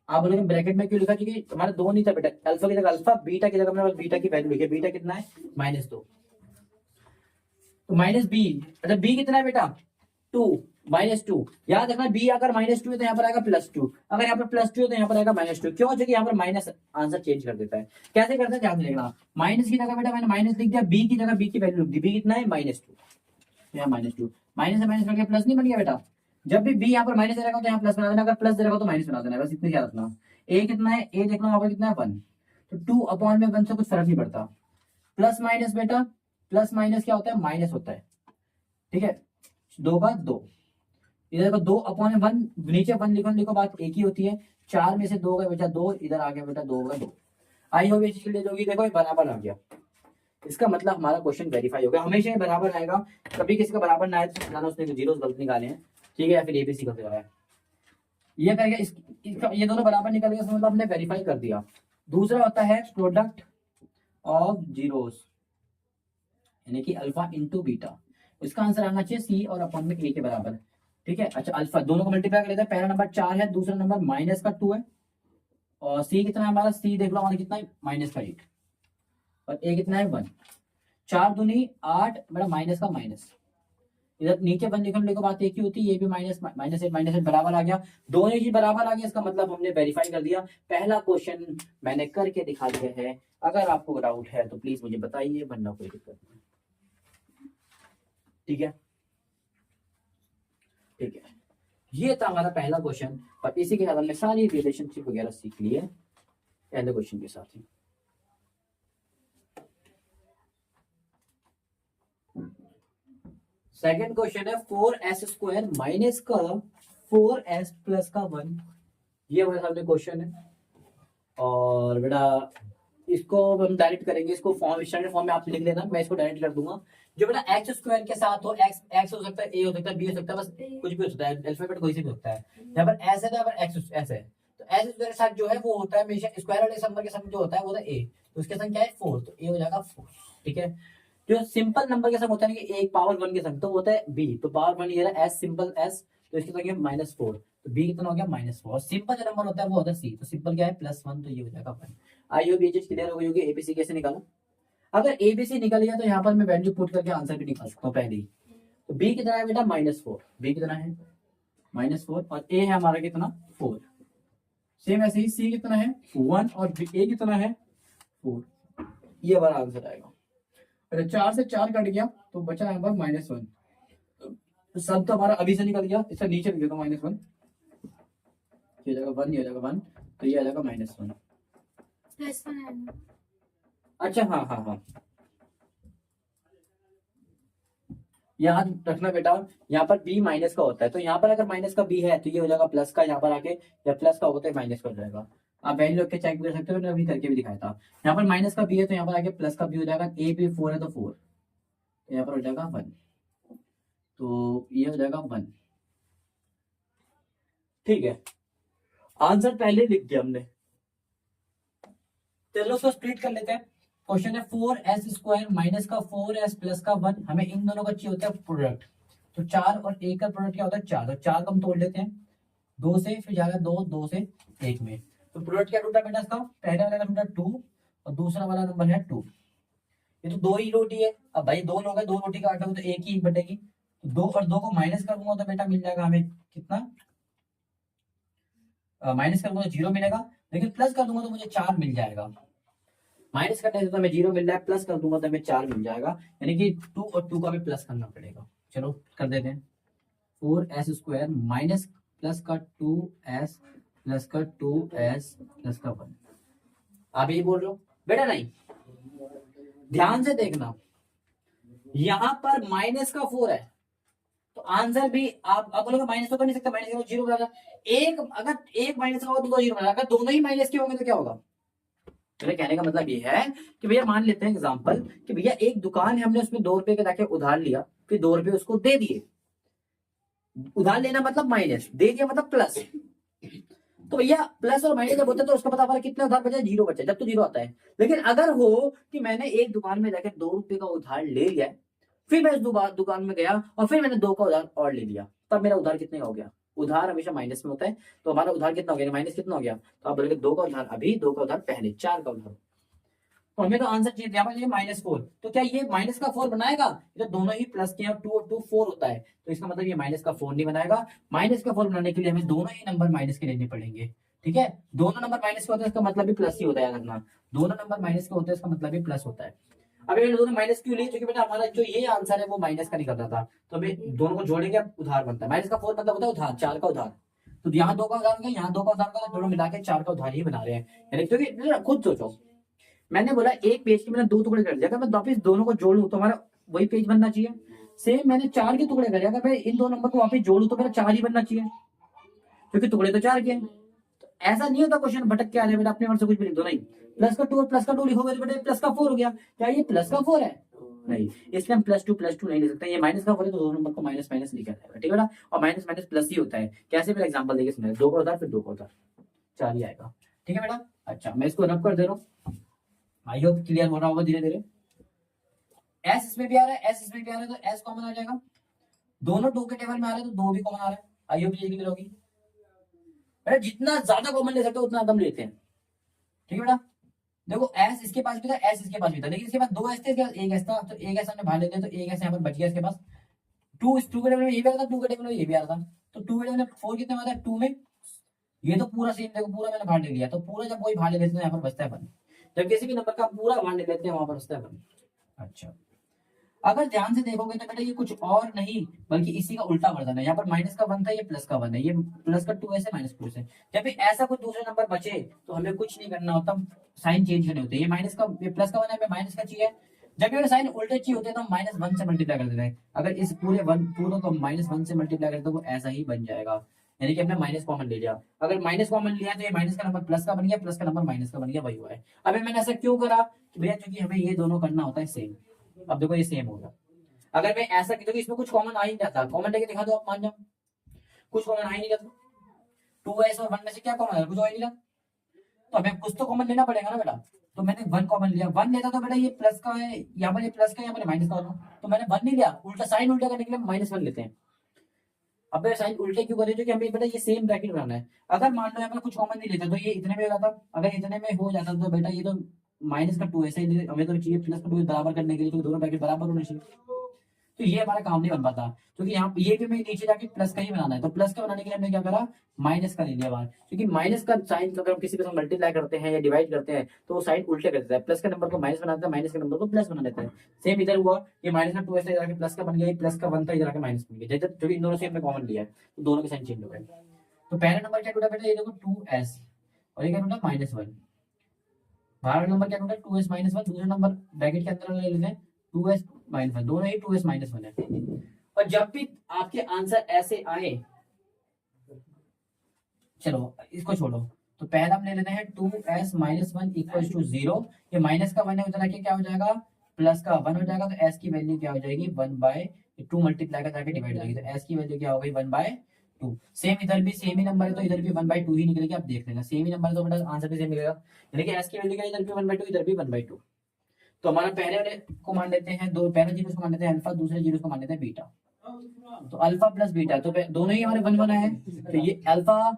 आप बोलोगे ब्रैकेट में क्यों लिखा, क्योंकि हमारा 2 नहीं था बेटा, अल्फा की जगह अल्फा, बीटा की जगह हमने बीटा की वैल्यू लिखी, बीटा कितना है -2, तो माइनस बी, अच्छा बी कितना है बेटा 2, -2, याद रखना बी अगर -2 है तो यहाँ पर आएगा +2, अगर यहाँ पर +2 है तो यहाँ पर आएगा -2, क्यों, क्योंकि यहाँ पर माइनस आंसर चेंज कर देता है। कैसे करते हैं ध्यान देखना, माइनस की जगह बेटा मैंने माइनस लिख दिया, बी की जगह बी की वैल्यू लिख दी, बी कितना है -2, यहाँ -2, माइनस से माइनस करके प्लस नहीं बन गया बेटा, जब भी बी यहाँ पर माइनस रहेगा तो यहाँ प्लस बना देना, अगर प्लस रहेगा तो माइनस बना देना, बस इतनी याद रखना। ए कितना है, ए देखना वहां पर कितना है 1, तो 2 अपॉन में 1 से कुछ फर्क नहीं पड़ता, प्लस माइनस बेटा, प्लस माइनस क्या होता है, माइनस होता है, ठीक है, 2 का 2, इधर का 2 अपॉन में 1, नीचे 1 लिखो, लिखो बात एक ही होती है, 4 में से 2 का बचा 2, इधर आ गया बेटा 2 का 2, आई होगी चीज ले दोगी, देखो ये बराबर आ गया, इसका मतलब हमारा क्वेश्चन वेरीफाई हो गया। हमेशा ये बराबर आएगा, कभी किसी का बराबर ना आए तो जाना उसने जीरो गलत निकाले हैं, ठीक है, या फिर एबीसी गलत निकाला है, ये करके इसका ये दोनों बराबर निकल गए, मतलब हमने वेरीफाई कर दिया। दूसरा होता है प्रोडक्ट ऑफ जीरोस, यानी कि अल्फा इंटू बीटा, इसका आंसर आना चाहिए सी और अपॉन में ए के बराबर, ठीक है। अच्छा अल्फा दोनों को मल्टीप्लाई कर लेते हैं, पहला नंबर 4 है, दूसरा नंबर -2 है, और सी कितना है हमारा, सी देख लो हमारा कितना है -8, और ए कितना है 1, 4 दूनी 8 बड़ा माइनस का माइनस, इधर नीचे 1 लिखने को बात एक ही होती है, ये भी -8 बराबर आ गया, दोनों ही बराबर आ गया, इसका मतलब हमने वेरीफाई कर दिया। पहला क्वेश्चन मैंने करके दिखा दिया है, अगर आपको डाउट है तो प्लीज मुझे बताइए, वरना कोई दिक्कत नहीं, ठीक है, ठीक है। ये था हमारा पहला क्वेश्चन, और इसी के साथ हमने सारी रिलेशनशिप वगैरह सीख ली है पहले क्वेश्चन के साथ ही। सेकंड क्वेश्चन है 4s² माइनस का 4s प्लस का 1, ये हमारे सामने क्वेश्चन है, और बेटा इसको हम डायरेक्ट करेंगे, इसको फॉर्म स्टैंडर्ड फॉर्म में आप लिख लेना, मैं इसको डायरेक्ट कर दूंगा। जो बेटा x² के साथ हो, x हो सकता है, a हो सकता है, b हो सकता है, बस कुछ भी हो सकता है, अल्फाबेट कोई से भी होता है, यहाँ पर s है, यहाँ पर x ऐसे है, तो s² के साथ जो है वो होता है हमेशा स्क्वायर वाले नंबर के साथ जो होता है वो होता है a, तो उसके संग क्या है 4, तो a हो जाएगा 4, ठीक है। जो सिंपल नंबर के संग होता है ना कि एक पावर 1 के संग, तो वो होता है b, तो पावर 1 ये रहा s सिंपल s, तो इसके संग -4, तो b कितना हो गया -4, सिंपल जो नंबर होता है वो होता है c, तो सिंपल क्या है +1, तो ये हो जाएगा 1। आई होप ये चीज क्लियर हो गई होगी। एबीसी कैसे निकालो, अगर एबीसी निकल गया तो यहाँ पर मैं वैल्यू पुट करके आंसर भी निकाल सकता हूँ पहले ही। तो बी कितना है बेटा -4, बी कितना है -4, और ए है हमारा कितना 4, सेम ऐसे ही सी कितना है 1, और ए कितना है 4, ये हमारा आंसर आएगा। अगर 4 से 4 कट गया तो बचा यहाँ पर -1, तो सब तो हमारा अभी से निकल गया, इसका नीचे लिख देता हूँ -1, ये हो जाएगा 1, ये हो जाएगा 1, तो ये आ जाएगा -1 +1। अच्छा हाँ हाँ हाँ, याद रखना बेटा, यहाँ पर b माइनस का होता है, तो यहाँ पर अगर माइनस का b है तो ये हो जाएगा प्लस का, यहाँ पर आके या प्लस का होगा तो माइनस का हो जाएगा। आप वैल्यू रख के चेक कर सकते हो, मैंने अभी करके भी दिखाया था। यहाँ पर माइनस का b है तो यहाँ पर आके प्लस का b हो जाएगा, a भी 4 है तो 4, तो यहाँ पर हो जाएगा 1, तो ये हो जाएगा 1, ठीक है। आंसर पहले लिख दिया हमने, चलो उसको स्प्लिट कर लेते हैं। क्वेश्चन है 4s² माइनस का 4s प्लस का 1, हमें इन दोनों का चाहिए होता है प्रोडक्ट, तो 4 और 1 का प्रोडक्ट क्या होता है 4, तो 4 को हम तोड़ लेते हैं 2 से, फिर जाएगा 2, 2 से 1 में, तो प्रोडक्ट क्या टूटा बेटा इसका, पहले वाला का टूटा 2 और दूसरा वाला नंबर है 2, ये तो 2 ही रोटी है, अब भाई 2 लोग हैं, 2 रोटी का आटा हो तो 1 ही बटेगी, तो 2 और 2 को माइनस कर दूंगा तो बेटा मिल जाएगा हमें कितना, माइनस करूंगा तो 0 मिलेगा, लेकिन प्लस कर दूंगा तो मुझे 4 मिल जाएगा, माइनस करने से तो हमें 0 मिल रहा है, प्लस कर दूंगा तो हमें 4 मिल जाएगा, यानी कि 2 और 2 का भी प्लस करना पड़ेगा। चलो कर देते हैं, 4s² माइनस प्लस का 2s प्लस का 2s प्लस का 1, आप यही बोल रहे हो बेटा, नहीं ध्यान से देखना, यहां पर माइनस का 4 है तो आंसर भी आप बोलोगे माइनस तो कर नहीं सकते, माइनस करो जीरो बराबर एक, अगर एक माइनस होगा तो दो जीरो बराबर, अगर दोनों ही माइनस के होंगे तो क्या होगा। मेरे कहने का मतलब ये है कि भैया मान लेते हैं एग्जांपल कि भैया एक दुकान है, हमने उसमें 2 रुपए के जाके उधार लिया, फिर 2 रुपए उसको दे दिए। उधार लेना मतलब माइनस, दे दिया मतलब प्लस। तो भैया प्लस और माइनस जब होता है तो उसका पता हमारा कितना उधार बचा, जीरो बचा, जब तो जीरो आता है। लेकिन अगर हो कि मैंने एक दुकान में जाकर 2 रुपए का उधार ले लिया, फिर मैं इस दुकान में गया और फिर मैंने 2 का उधार और ले लिया, तब मेरा उधार कितने का हो गया। उधार हमेशा माइनस में होता है, तो हमारा उधार कितना हो गया, माइनस कितना हो गया। तो आप बोलोगे 2 का उधार अभी, 2 का उधार पहले, 4 का उधार। तो हमें तो आंसर चाहिए यहाँ पर -4, तो क्या ये माइनस का 4 बनाएगा। ये तो दोनों ही प्लस के और 2 और 2 4 होता है, तो इसका मतलब ये माइनस का 4 नहीं बनाएगा। माइनस का 4 बनाने के लिए हमें दोनों ही नंबर माइनस के लेने पड़ेंगे। ठीक है, दोनों नंबर माइनस के होते हैं इसका मतलब भी प्लस ही होता है, रखना दोनों नंबर माइनस के होते हैं इसका मतलब भी प्लस होता है। अभी मैंने दोनों माइनस क्यों लिए, क्योंकि बेटा हमारा जो ये आंसर है वो माइनस का निकल रहा था, तो अभी दोनों को जोड़ेंगे उधार बनता है। माइनस का 4 मतलब होता है उधार, 4 का उधार। तो यहाँ 2 का उधार हो गया, यहाँ 2 का उधार का, दोनों मिला के 4 का उधार ही बना रहे हैं। यानी क्योंकि खुद सोचो, मैंने बोला एक पेज के मैंने 2 टुकड़े कर दिया, अगर मैं वापिस दोनों को जोड़ू तो हमारा वही पेज बनना चाहिए। सेम मैंने 4 के टुकड़े करे, अगर मैं इन 2 नंबर को वापिस जोड़ू तो मेरा 4 ही बनना चाहिए, क्योंकि टुकड़े तो 4 के हैं। तो ऐसा नहीं होता क्वेश्चन भटक के आ रहे बेटा, अपने मन से कुछ भी लिख दो, नहीं प्लस का 2 और प्लस का 2 लिखोगे तो बेटा प्लस का 4 हो गया। क्या ये प्लस का 4 है, नहीं, इसलिए हम प्लस टू नहीं लिख सकते। ये माइनस का 4 है तो 2 नंबर को माइनस माइनस लिखा जाएगा, ठीक है बेटा। और माइनस माइनस प्लस ही होता है। कैसे, मेरा एग्जांपल देखिए सुनिए, 2 का उधार फिर 2 का उधार, 4 ही आएगा। ठीक है बेटा, अच्छा मैं इसको रब कर दे रहा हूँ, आई होप क्लियर हो रहा होगा धीरे धीरे। एस इसमें भी आ रहा है, एस इसमें भी आ रहा है, तो एस कॉमन आ जाएगा। दोनों 2 के टेबल में आ रहे हैं तो 2 भी कॉमन आ रहा है। आई होप ये क्लियर होगी बेटा। जितना ज्यादा कॉमन ले सकते हो उतना हम लेते हैं, ठीक है बेटा। देखो एस इसके पास भी था, एस इसके पास भी था, लेकिन इसके पास 2 एस थे, एक एस था, तो एक एस हमने बाहर लेते हैं, तो एक एस यहाँ पर बच गया इसके पास। 2 इस 2 के टेबल में ये भी आ रहा था, 2 के टेबल में ये भी आ रहा था, तो 2 के टेबल में 4 कितने में आता है 2 में। ये तो पूरा सेम, देखो पूरा मैंने बाहर ले लिया, तो पूरा जब वही बाहर ले लेते हैं यहाँ पर बचता है 1। जब किसी भी नंबर का पूरा बाहर ले लेते हैं वहां पर बचता है 1। अच्छा, अगर ध्यान से देखोगे तो बेटा ये कुछ और नहीं बल्कि इसी का उल्टा वर्जन है। यहाँ पर माइनस का 1 था, ये प्लस का 1 है, ये प्लस का 2 है, माइनस 2 है। जब भी ऐसा कुछ दूसरे नंबर बचे तो हमें कुछ नहीं करना होता, साइन चेंज करने होते हैं। ये माइनस का, ये प्लस का 1 है, हमें माइनस का चाहिए। जब ये साइन उल्टे चाहिए होते हैं तो हम -1 से मल्टीप्लाई कर देते हैं। अगर इस पूरे पूरे को -1 से मल्टीप्लाई करते तो वो ऐसा ही बन जाएगा, यानी कि हमने माइनस कॉमन ले लिया। अगर माइनस कॉमन लिया तो ये माइनस का नंबर प्लस का बन गया, प्लस का नंबर माइनस का बन गया, वही हुआ है। अभी मैंने ऐसा क्यों करा कि भैया क्योंकि हमें ये दोनों करना होता है सेम। अब देखो ये सेम होगा। अगर मैं ऐसा, क्योंकि इसमें कुछ कॉमन आ ही नहीं जाता, कॉमन लेके दिखा दो आप, मान जाओ कुछ कॉमन आ ही नहीं जाता। 2s और 1 में से क्या कॉमन है, कुछ आ ही नहीं रहा, तो हमें कुछ तो कॉमन लेना पड़ेगा ना बेटा। तो मैंने 1 कॉमन लिया, 1 लेता तो बेटा ये प्लस का है, यहाँ पर ये प्लस का, यहाँ पर माइनस का होगा, तो मैंने 1 नहीं लिया, उल्टा साइन उल्टा करने के लिए -1 लेते हैं। अब साइन उल्टे क्यों करें, क्योंकि हमें बेटा ये सेम ब्रैकेट बनाना है। अगर मान लो यहाँ पर कुछ कॉमन नहीं लेते तो ये इतने में हो जाता, अगर इतने में हो जाता तो बेटा ये तो माइनस का 2 ऐसे हमें तो चाहिए प्लस का 2 बराबर करने के लिए, तो दोनों ब्रैकेट बराबर होने चाहिए। तो ये हमारा काम नहीं बन पाता, क्योंकि यहाँ ये भी हमें नीचे जाके प्लस का ही बनाना है। तो प्लस का बनाने के लिए हमने क्या करा, माइनस का ले लिया बाहर, क्योंकि माइनस का साइन अगर हम किसी के साथ मल्टीप्लाई करते हैं या डिवाइड करते हैं तो वो साइन उल्टे कर देता है। प्लस के नंबर को माइनस बनाता है, माइनस के नंबर को प्लस बना देता है। सेम इधर हुआ, ये माइनस का 2 ऐसे इधर आके प्लस का बन गया, प्लस का 1 था इधर आके माइनस बन गया, जैसे जो इन दोनों से हमने कॉमन लिया है तो दोनों के साइन चेंज हो गए। तो पहला नंबर क्या टूटा बेटा, ये देखो 2s, और ये क्या टूटा -1। बाहर नंबर क्या टूटा 2s -1, दूसरा नंबर ब्रैकेट के अंदर ले लेते हैं 2s -1, दोनों ही 2s -1 है। और जब भी आपके आंसर ऐसे आए, चलो इसको छोड़ो, तो पहला हम ले लेते हैं 2s -1 = 0। ये माइनस का 1 है, उधर आके क्या हो जाएगा, प्लस का 1 हो जाएगा, तो s की वैल्यू क्या हो जाएगी 1/2 मल्टीप्लाई कर जाके डिवाइड हो जाएगी, तो s की वैल्यू क्या हो गई 1/2। सेम इधर भी सेम ही नंबर है तो इधर भी 1/2 ही निकलेगी, आप देख लेना सेम ही नंबर है तो बेटा आंसर भी सेम मिलेगा। यानी कि s की वैल्यू क्या है, इधर भी 1/2 इधर भी 1/2। तो हमारा पहले वाले को मान लेते हैं, दो पहले जीरो को मान लेते हैं अल्फा, दूसरे जीरो को मान लेते हैं बीटा। तो अल्फा प्लस बीटा, तो दोनों ही हमारे 1 आए हैं, तो ये अल्फा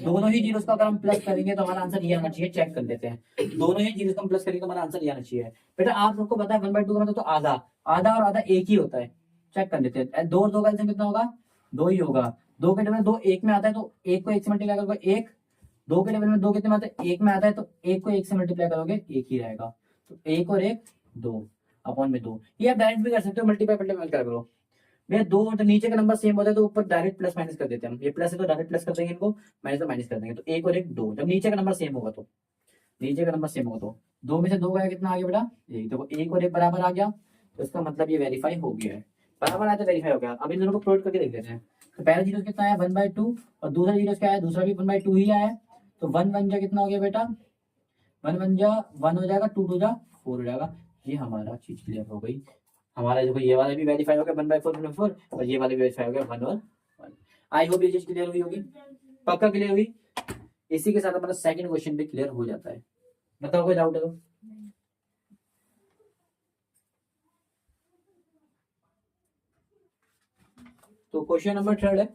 दोनों ही जीरोस का अगर हम प्लस करेंगे तो हमारा आंसर ये आना चाहिए। चेक कर लेते हैं, दोनों ही जीरोस का हम प्लस करेंगे तो हमारा आंसर ये आना चाहिए। बेटा आप सबको पता है 1/2 का मतलब तो आधा, आधा और आधा एक ही होता है। चेक कर लेते हैं, 2 और 2 का एलसीएम कितना होगा, 2 ही होगा। 2 के टेबल में 2 1 में आता है, तो 1 को 1 से मल्टीप्लाई करोगे 1। 2 के टेबल में 2 कितने में आता है, 1 में आता है, तो 1 को 1 से मल्टीप्लाई करोगे 1 ही रहेगा। तो 1 और 1 2 अपॉन में 2। ये आप डायरेक्ट भी कर सकते हो, मल्टीप्लाई मल्टीप्लाई कर करो। भैया 2 तो नीचे का नंबर सेम होता है तो ऊपर डायरेक्ट प्लस माइनस कर देते हैं हम। ये प्लस है तो डायरेक्ट प्लस कर देंगे इनको, माइनस तो माइनस कर देंगे। तो 1 और 1 2, जब नीचे का नंबर सेम होगा तो, नीचे का नंबर सेम होगा तो 2 में से 2 गया कितना आ गया बेटा 1। देखो 1 और 1 बराबर आ गया, तो इसका मतलब ये वेरीफाई हो गया है। बराबर आया तो वेरीफाई हो गया। अब इन दोनों को प्लॉट करके देख लेते हैं। तो पहला जीरो कितना आया 1/2 और दूसरा जीरो क्या आया, दूसरा भी 1/2 ही आया। तो 1 1 जा कितना हो गया बेटा, 1 1 जा 1 हो जाएगा, 2 2 जा 4 हो जाएगा। ये हमारा चीज क्लियर हो गई। हमारा देखो ये वाला भी वेरीफाई हो गया 1/4 1/4 और ये वाला भी वेरीफाई हो गया 1 और 1। आई होप ये चीज क्लियर हुई होगी, पक्का क्लियर हुई। इसी के साथ हमारा सेकंड क्वेश्चन भी क्लियर हो जाता है। बताओ कोई डाउट है तो। तो क्वेश्चन नंबर थर्ड है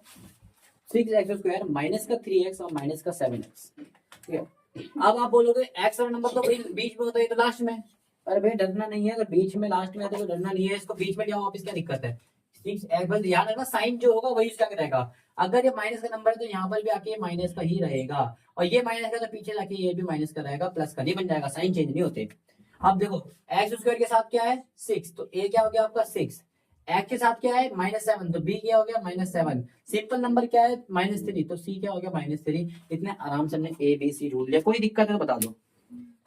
6x² माइनस का 3x और माइनस का 7x। ठीक है, अब आप बोलोगे x वाला नंबर तो बीच में होता है तो लास्ट में। अरे भाई डरना नहीं है, अगर बीच में लास्ट में आता है तो डरना नहीं है, इसको बीच में लिया वापस क्या दिक्कत है। 6x बस ध्यान रखना साइन जो होगा वही उसका रहेगा। अगर ये माइनस का नंबर है तो यहाँ पर भी आके ये माइनस का ही रहेगा, और ये माइनस का तो पीछे जाके ये भी माइनस का रहेगा, प्लस का नहीं बन जाएगा, साइन चेंज नहीं होते। अब देखो x² के साथ क्या है 6, तो a क्या हो गया आपका 6, x के साथ क्या है -7, तो b क्या हो गया -7, सिंपल नंबर क्या है -3, तो c क्या हो गया -3। इतने आराम से हमने a b c ढूंढ लिया, कोई दिक्कत है तो बता दो।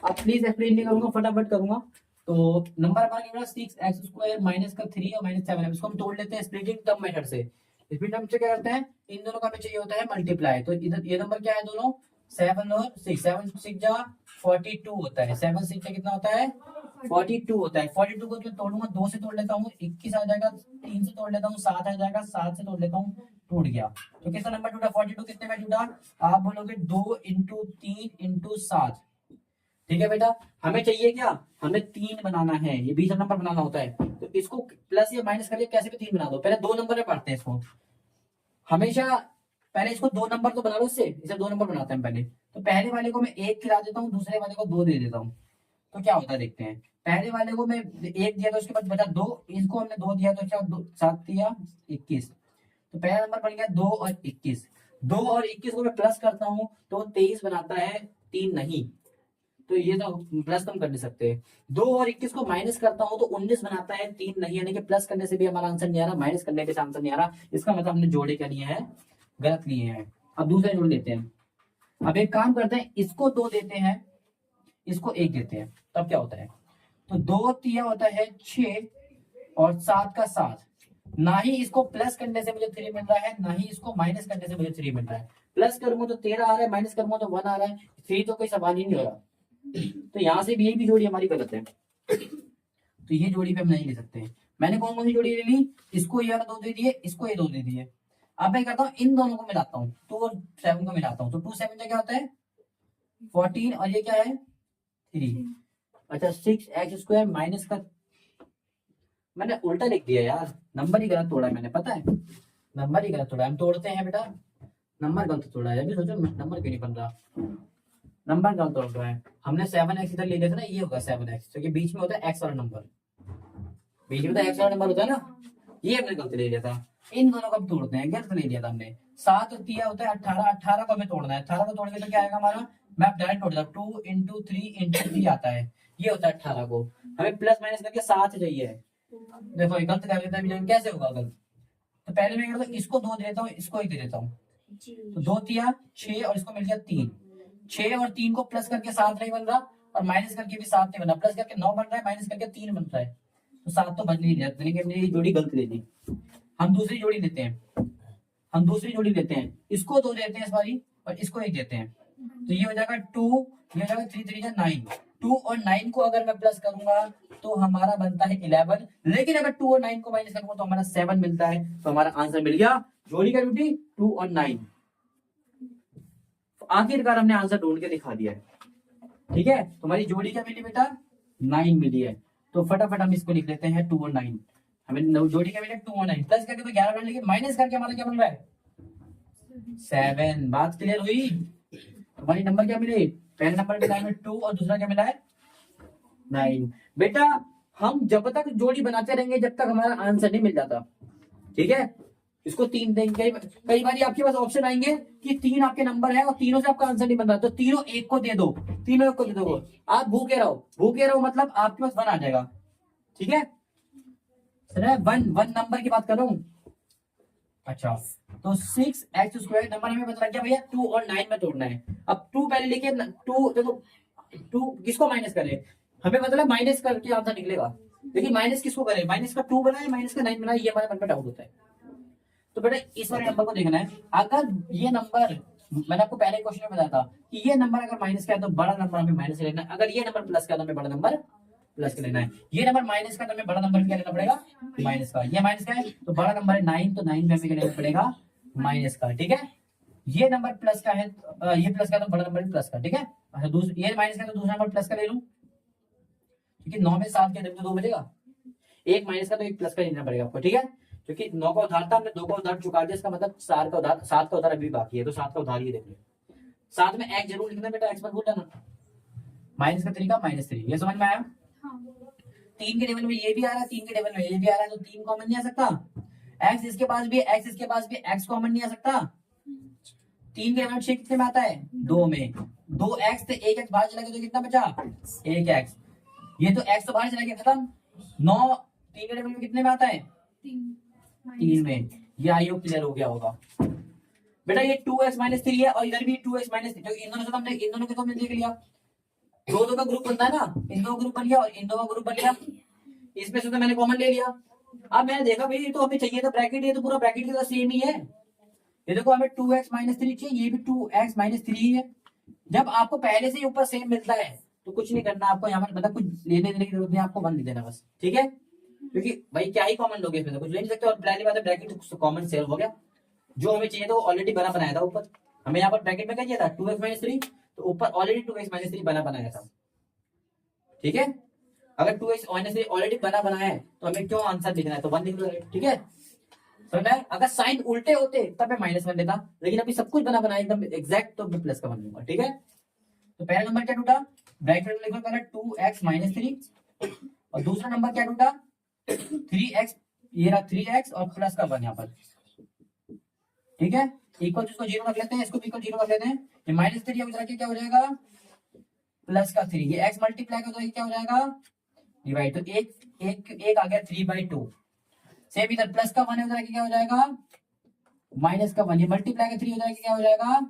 अब प्लीज एक्सप्लेन नहीं करूंगा, फटाफट करूंगा। तो नंबर हमारा क्या 6x² माइनस का 3 और -7, इसको हम तोड़ लेते हैं स्प्लिटिंग टर्म मेथड से। स्प्लिटिंग टर्म से क्या करते हैं, इन दोनों का हमें चाहिए होता है मल्टीप्लाई। तो इधर ये नंबर क्या है दोनों 7 और 6, 7 6 जा 42 होता है, 7 6 जा कितना होता है 42 होता है। 42 को मैं तोड़ूंगा, 2 से तोड़ लेता हूँ 21 आ जाएगा, 3 से तोड़ लेता हूँ 7 आ जाएगा, 7 से तोड़ लेता हूँ टूट गया। तो कितना नंबर टूटा 42 कितने में टूटा, आप बोलोगे 2 × 3 × 7। ठीक है बेटा, हमें चाहिए क्या, हमें 3 बनाना है, ये 20 नंबर बनाना होता है। तो इसको प्लस या माइनस करके कैसे भी 3 बना दो, पहले 2 नंबर में पढ़ते हैं इसको हमेशा। पहले इसको 2 नंबर तो बना लो, इससे इसे 2 नंबर बनाते हैं पहले। तो पहले वाले को मैं 1 खिला देता हूँ, दूसरे वाले को 2 दे देता हूँ, तो क्या होता है देखते हैं। पहले वाले को मैं 1 दिया तो उसके बाद बचा 2, इसको हमने 2 दिया तो क्या 7 दिया 21, तो पहला नंबर बन गया 2 और 21। 2 और 21 को मैं प्लस करता हूँ तो 23 बनाता है, 3 नहीं, तो ये तो प्लस तो हम कर नहीं सकते। 2 और 21 को माइनस करता हूं तो 19 बनाता है, 3 नहीं, यानी कि प्लस करने से भी हमारा आंसर नहीं आ रहा, माइनस करने से आंसर नहीं आ रहा। इसका मतलब हमने जोड़े क्या लिए हैं, गलत लिए हैं। अब दूसरे जोड़ लेते हैं। अब एक काम करते हैं, इसको 2 देते हैं, इसको 1 देते हैं, तब क्या होता है। तो 2 तिया होता है 6 और 7 का 7। ना ही इसको प्लस करने से मुझे 3 मिल रहा है, ना ही इसको माइनस करने से मुझे 3 मिल रहा है। प्लस करूंगा तो 13 आ रहा है, माइनस करूंगा तो 1 आ रहा है, 3 तो कोई सवाल ही नहीं हो रहा। तो यहाँ से भी ये भी जोड़ी हमारी गलत है, तो ये जोड़ी पे हम नहीं ले सकते। मैंने कौन कौन सी जोड़ी ले ली, इसको ये वाला 2 दे दिए, इसको ये 2 दे दिए। अब मैं करता हूँ इन दोनों को मिलाता हूँ, 2 और 7 को मिलाता हूँ, तो 2 7 क्या होता है 14 और ये क्या है 3। अच्छा 6x² माइनस का, मैंने उल्टा लिख दिया यार, नंबर ही गलत तोड़ा है मैंने, पता है नंबर ही गलत तोड़ा है। हम तोड़ते हैं बेटा, नंबर गलत तोड़ा है, अभी सोचो नंबर क्यों नहीं बन रहा, नंबर गलत तोड़ रहा है। हमने 7x इधर ले लिया था ना, ये होगा 7x, क्योंकि बीच में होता है x वाला नंबर, बीच में तो x वाला नंबर होता है ना, ये हमने गलत ले लिया था। इन दोनों को हम तोड़ते हैं, गलत ले लिया था हमने। 7 और 3 होता है 18, 18 को हमें तोड़ना है, 18 को तोड़ने तो क्या आएगा हमारा, मैं अब डायरेक्ट तोड़ देता हूं, 2 × 3 × 3 आता है, ये होता है 18 को, हमें प्लस माइनस करके 7 चाहिए। देखो ये गलत कर लेता है, कैसे होगा गलत। तो पहले मैं करता हूँ इसको 2 दे देता हूँ, इसको 1 दे देता हूँ, तो 2 तिया 6 और इसको मिल गया 3। 6 और 3 को प्लस करके 7 नहीं बन रहा, और माइनस करके भी 7 नहीं बन रहा, प्लस करके 9 बन रहा है, माइनस करके 3 बन रहा है, तो 7 तो बन नहीं रहा, लेकिन हमने ये जोड़ी गलत ले ली। हम दूसरी जोड़ी लेते हैं, हम दूसरी जोड़ी लेते हैं, इसको 2 देते हैं इस बारी और इसको 1 देते हैं, तो ये हो जाएगा 2, ये हो जाएगा 3 3 9। 2 और 9 को अगर मैं प्लस करूंगा तो हमारा बनता है 11, लेकिन अगर 2 और 9 को माइनस करूंगा तो हमारा 7 मिलता है, तो हमारा आंसर मिल गया जोड़ी का ड्यूटी 2 और 9। आखिरकार हमने आंसर ढूंढ के दिखा दिया है। ठीक है, तुम्हारी जोड़ी क्या मिली बेटा 9 मिली है, तो फटाफट हम इसको लिख लेते हैं 2 और 9। हमें जोड़ी क्या मिले 2 और 9, प्लस करके तो 11 बन, लेकिन माइनस करके हमारा क्या बन रहा है 7। बात क्लियर हुई, हमारी नंबर क्या मिले, पहले नंबर मिला है 2 और दूसरा क्या मिला है 9। बेटा हम जब तक जोड़ी बनाते रहेंगे जब तक हमारा आंसर नहीं मिल जाता, ठीक है। इसको 3 देंगे, कई बार आपके पास ऑप्शन आएंगे कि 3 आपके नंबर है और तीनों से आपका आंसर नहीं बन रहा, तो तीनों 1 को दे दो, तीनों 1 को दे दो, आप भूखे रहो, भूखे रहो मतलब आपके पास 1 आ जाएगा। ठीक है, 1 नंबर की बात कर रहा हूं। अच्छा तो 6x² नंबर हमें बता क्या भैया 2 और 9 में तोड़ना है। अब 2 पहले लिखे, 2 देखो 2 किसको माइनस करें, हमें मतलब माइनस करके आंसर निकलेगा, देखिए माइनस किसको करें, माइनस का 2 बनाए, माइनस का 9 बनाए, ये हमारे मन में डाउट होता है। तो बेटा इस वाले नंबर को देखना है, अगर ये नंबर, मैंने आपको पहले क्वेश्चन में बताया था कि ये नंबर अगर माइनस का है तो बड़ा नंबर हमें माइनस का लेना है, अगर ये नंबर प्लस का है तो हमें बड़ा नंबर प्लस का लेना है, ये नंबर माइनस का तो हमें बड़ा नंबर क्या लेना पड़ेगा, माइनस का। ये माइनस का है तो बड़ा नंबर है 9, तो 9 में हमें क्या लेना पड़ेगा, माइनस का। ठीक है, ये नंबर प्लस का है, ये प्लस का है तो बड़ा नंबर प्लस का। ठीक है, अच्छा ये माइनस का है तो दूसरा नंबर प्लस का ले लूं, क्योंकि 9 में 7 के तो 2 बचेगा, एक माइनस का तो एक प्लस का लेना पड़ेगा आपको। ठीक है, क्योंकि 9 का उधार था, हमने 2 का उधार चुका दिया, इसका मतलब 7 का उधार अभी बाकी है, तो 7 का उधार ये देख लो। साथ में एक्स जरूर लिखना बेटा, एक्स मत भूल जाना, माइनस का 3 का -3, ये समझ में आया। हाँ 3 के टेबल में ये भी आ रहा है, 3 के टेबल में ये भी आ रहा है, तो 3 कॉमन नहीं आ सकता, एक्स इसके पास भी है, एक्स इसके पास भी, एक्स कॉमन नहीं आ सकता। 3 के टेबल 6 कितने में आता है, 2 में, 2 एक्स थे, 1 एक्स बाहर चला गया तो कितना बचा, 1 एक्स, ये तो एक्स तो बाहर चला गया, खत्म। 9 3 के टेबल में कितने में आता है, 3 में, ये आईओ क्लियर हो गया होगा बेटा। ये 2x -3 है और इधर भी 2x -3, तो इन दोनों से हमने, इन दोनों को तो हमने देख लिया, दो का ग्रुप बनता है ना, इन दो ग्रुप बन गया और इन दो का ग्रुप बन गया, इसमें से तो मैंने कॉमन ले लिया। अब मैंने देखा भाई ये तो हमें चाहिए था ब्रैकेट, ये तो पूरा ब्रैकेट के साथ सेम ही है, ये देखो हमें 2x -3 चाहिए, ये भी 2x -3 है। जब आपको पहले से ही ऊपर सेम मिलता है तो कुछ नहीं करना आपको, यहाँ पर मतलब कुछ लेने देने की जरूरत नहीं, आपको 1 लिख देना बस। ठीक है, क्योंकि भाई क्या ही कॉमन लोगे, इसमें तो कुछ ले नहीं सकते, और पहली बात है ब्रैकेट कॉमन सेव हो गया, जो हमें चाहिए था वो ऑलरेडी बना बनाया था ऊपर, हमें यहाँ पर ब्रैकेट में क्या चाहिए था 2x -3, तो ऊपर ऑलरेडी 2x -3 बना बनाया था। ठीक है, अगर 2x -3 ऑलरेडी बना बनाया है तो हमें क्यों आंसर लिखना है, तो 1 लिख लो। ठीक है, समझ में आया? अगर साइन उल्टे होते तब मैं -1 लेता, लेकिन अभी सब कुछ बना बनाया एकदम एग्जैक्ट, तो मैं प्लस का 1 लूंगा। ठीक है, तो पहला नंबर क्या टूटा, ब्रैकेट में लिखो पहले 2x -3, और दूसरा नंबर क्या टूटा 3x, ये रहा 3x और प्लस का 1 यहाँ पर। ठीक है, इक्वल जिसको 0 रख लेते हैं, इसको भी इक्वल 0 रख लेते हैं, ये -3 हो जाएगा, क्या हो जाएगा प्लस का 3, ये x मल्टीप्लाई कर दो क्या हो जाएगा डिवाइड, तो एक आ गया 3/2, सेम इधर प्लस का 1 हो जाएगा, क्या हो जाएगा माइनस का 1, ये मल्टीप्लाई का 3 हो जाएगा, क्या हो जाएगा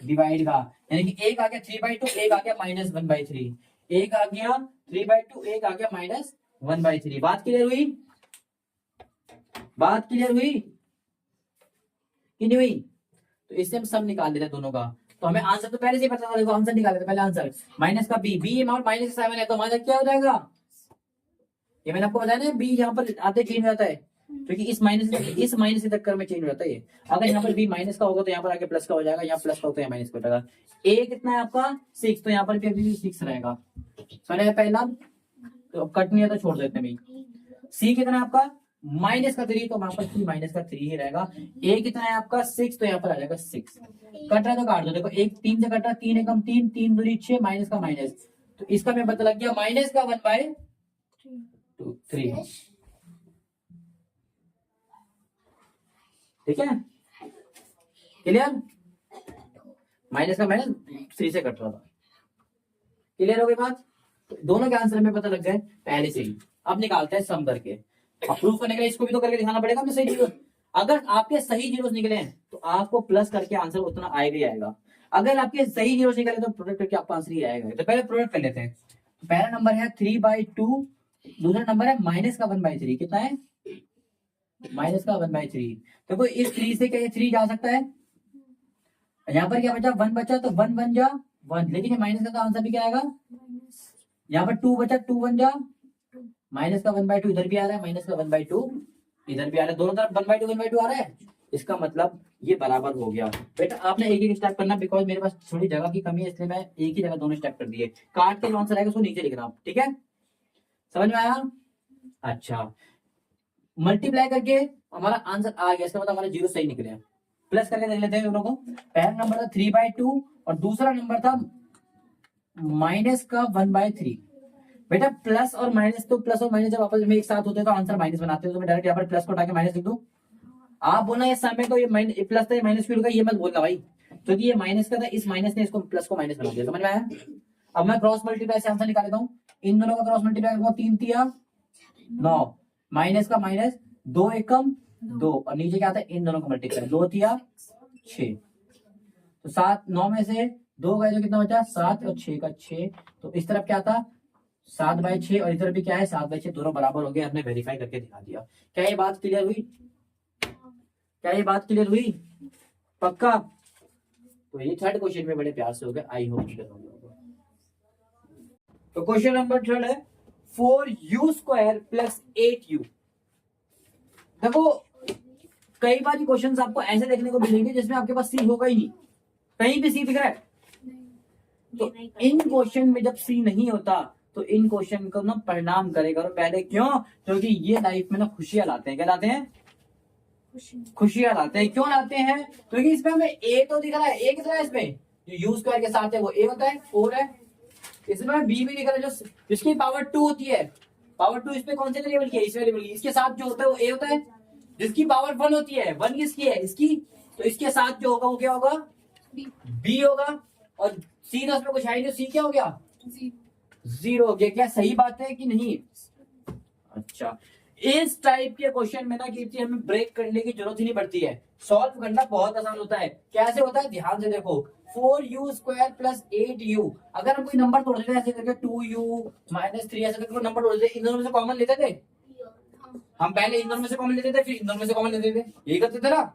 डिवाइड का, यानी कि एक आ गया 3/2, एक आ गया -1/3, एक आ गया 3/2, एक आ गया -1/3। बात क्लियर हुई, बात क्लियर हुई कि नहीं हुई? तो इससे हम सम निकाल लेते हैं दोनों का, तो हमें आंसर तो पहले से ही पता था, देखो आंसर निकाले थे पहले, आंसर माइनस का बी अमाउंट -7 है, तो हमारा क्या हो जाएगा, ये मैंने आपको बताया ना, बी यहाँ पर आते चेंज हो जाता है, क्योंकि इस माइनस के चक्कर में चेंज हो जाता है ये। अगर यहाँ पर बी माइनस का होगा तो यहाँ पर आगे प्लस का हो जाएगा, यहाँ प्लस का होता है माइनस का हो जाएगा। ए कितना है आपका 6, तो यहाँ पर भी अभी 6 रहेगा, समझ पहला, तो कट नहीं है तो छोड़ देते हैं। सी कितना है आपका -3, तो वहां पर -3 ही रहेगा। ए कितना है आपका 6, तो यहाँ पर आ जाएगा 6, कट रहा है तो काट दो, देखो 1 3 से कट रहा, 3 एकम 3, 3 दूनी 6, माइनस का माइनस, तो इसका मैं पता लग गया माइनस का 1/3। ठीक है, क्लियर, माइनस का माइनस 3 से कट रहा था, क्लियर हो गई बात। तो दोनों के आंसर में पता लग गए पहले से ही। अब निकालते हैं सम करके, प्रूफ करने के लिए इसको भी तो करके दिखाना पड़ेगा हमें सही जीरो। अगर आपके सही जीरोस निकले हैं तो आपको प्लस करके आंसर उतना आएगा ही आएगा, अगर आपके सही जीरोस निकले तो प्रोडक्ट करके आपका आंसर ही आएगा। तो पहले प्रोडक्ट कर लेते हैं, तो पहला नंबर है 3/2, दूसरा नंबर है -1/3, कितना है -1/3। देखो इस 3 से क्या 3 जा सकता है, यहाँ पर क्या बचा 1 बचा, तो 1 1 जा 1, लेकिन ये माइनस का तो आंसर भी क्या आएगा, यहाँ पर 2 बचा, 2 1 जा माइनस का 1/2, इधर भी आ रहा है माइनस का 1/2, इधर भी आ रहा है, दोनों तरफ 1/2 आ रहा है, इसका मतलब ये बराबर हो गया। बेटा आपने एक एक स्टेप करना, बिकॉज मेरे पास थोड़ी जगह की कमी है, इसलिए मैं एक ही जगह दोनों स्टेप कर दिए। काट के जो आंसर आएगा उसको नीचे लिखना, ठीक है, समझ में आया। अच्छा, मल्टीप्लाई करके हमारा आंसर आ गया, इसका मतलब हमारे जीरो सही निकले हैं। प्लस करके देख लेते हैं दोनों को, पहला नंबर था 3/2 और दूसरा नंबर था माइनस का 1/3। बेटा प्लस और माइनस, तो प्लस और माइनस जब आपस में एक साथ होते हैं तो आंसर माइनस बनाते हैं, तो मैं डायरेक्ट यहाँ पर प्लस को हटा के माइनस लिख दूं। आप बोलना ये सम है तो ये प्लस था, ये माइनस क्यों लिखा, ये मत बोलना भाई, क्योंकि ये माइनस का था, इस माइनस ने इसको प्लस को माइनस बना दिया, समझ में आया। अब मैं क्रॉस मल्टीप्लाई से आंसर निकाल लेता हूँ, इन दोनों का क्रॉस मल्टीप्लाई करूंगा, 3 तिया 9, माइनस का माइनस, 2 एकम 2, और नीचे क्या आता है इन दोनों का मल्टीप्लाई, 2 तिया 6, तो 7 9 में से 2 गए तो कितना बचा 7 और 6 का 6, तो इस तरफ क्या था 7/6 और इधर भी क्या है 7/6, दोनों बराबर हो गए, हमने वेरीफाई करके दिखा दिया। क्या ये बात क्लियर हुई? क्या ये बात क्लियर हुई? पक्का? तो ये थर्ड क्वेश्चन में बड़े प्यार से हो गया, आई होप क्लियर हो गया। तो क्वेश्चन नंबर थर्ड है 4u² प्लस 8u। देखो कई बार क्वेश्चन आपको ऐसे देखने को मिलेंगे जिसमें आपके पास सी होगा ही नहीं, कहीं भी सी दिख रहा है। तो इन क्वेश्चन में जब सी नहीं होता तो इन क्वेश्चन को ना परिणाम करेगा पहले। क्यों? क्योंकि ये लाइफ में ना खुशियां लाते हैं। क्या लाते हैं? खुशियां लाते हैं। क्यों लाते हैं? क्योंकि इसमें हमें ए तो दिख रहा है, ए कितना है इसमें, जो u² के साथ है वो ए होता है, 4 है। इसमें बी भी दिख रहा है जो जिसकी पावर 2 होती है। पावर 2 इसमें कौन से वेरिएबल की है? इस वेरिएबल की। इसके साथ जो होता है वो ए होता है। जिसकी पावर 1 होती है, 1 किसकी है? इसकी। तो इसके साथ जो होगा वो क्या होगा? बी होगा। और सी तो उसमें कुछ है ही नहीं, सी क्या हो गया? 0 हो गया। क्या सही बात है कि नहीं? अच्छा, इस टाइप के क्वेश्चन में ना कि हमें ब्रेक करने की जरूरत ही नहीं पड़ती है, सॉल्व करना बहुत आसान होता है। कैसे होता है ध्यान से देखो, 4u² प्लस 8u। अगर हम कोई नंबर तोड़ देते हैं ऐसे करके 2u - 3 ऐसे करके नंबर तोड़ देते, इन दोनों में से कॉमन लेते थे। हम पहले इन दोनों में से कॉमन लेते थे, फिर इन दोनों में से कॉमन लेते थे, यही करते थे ना।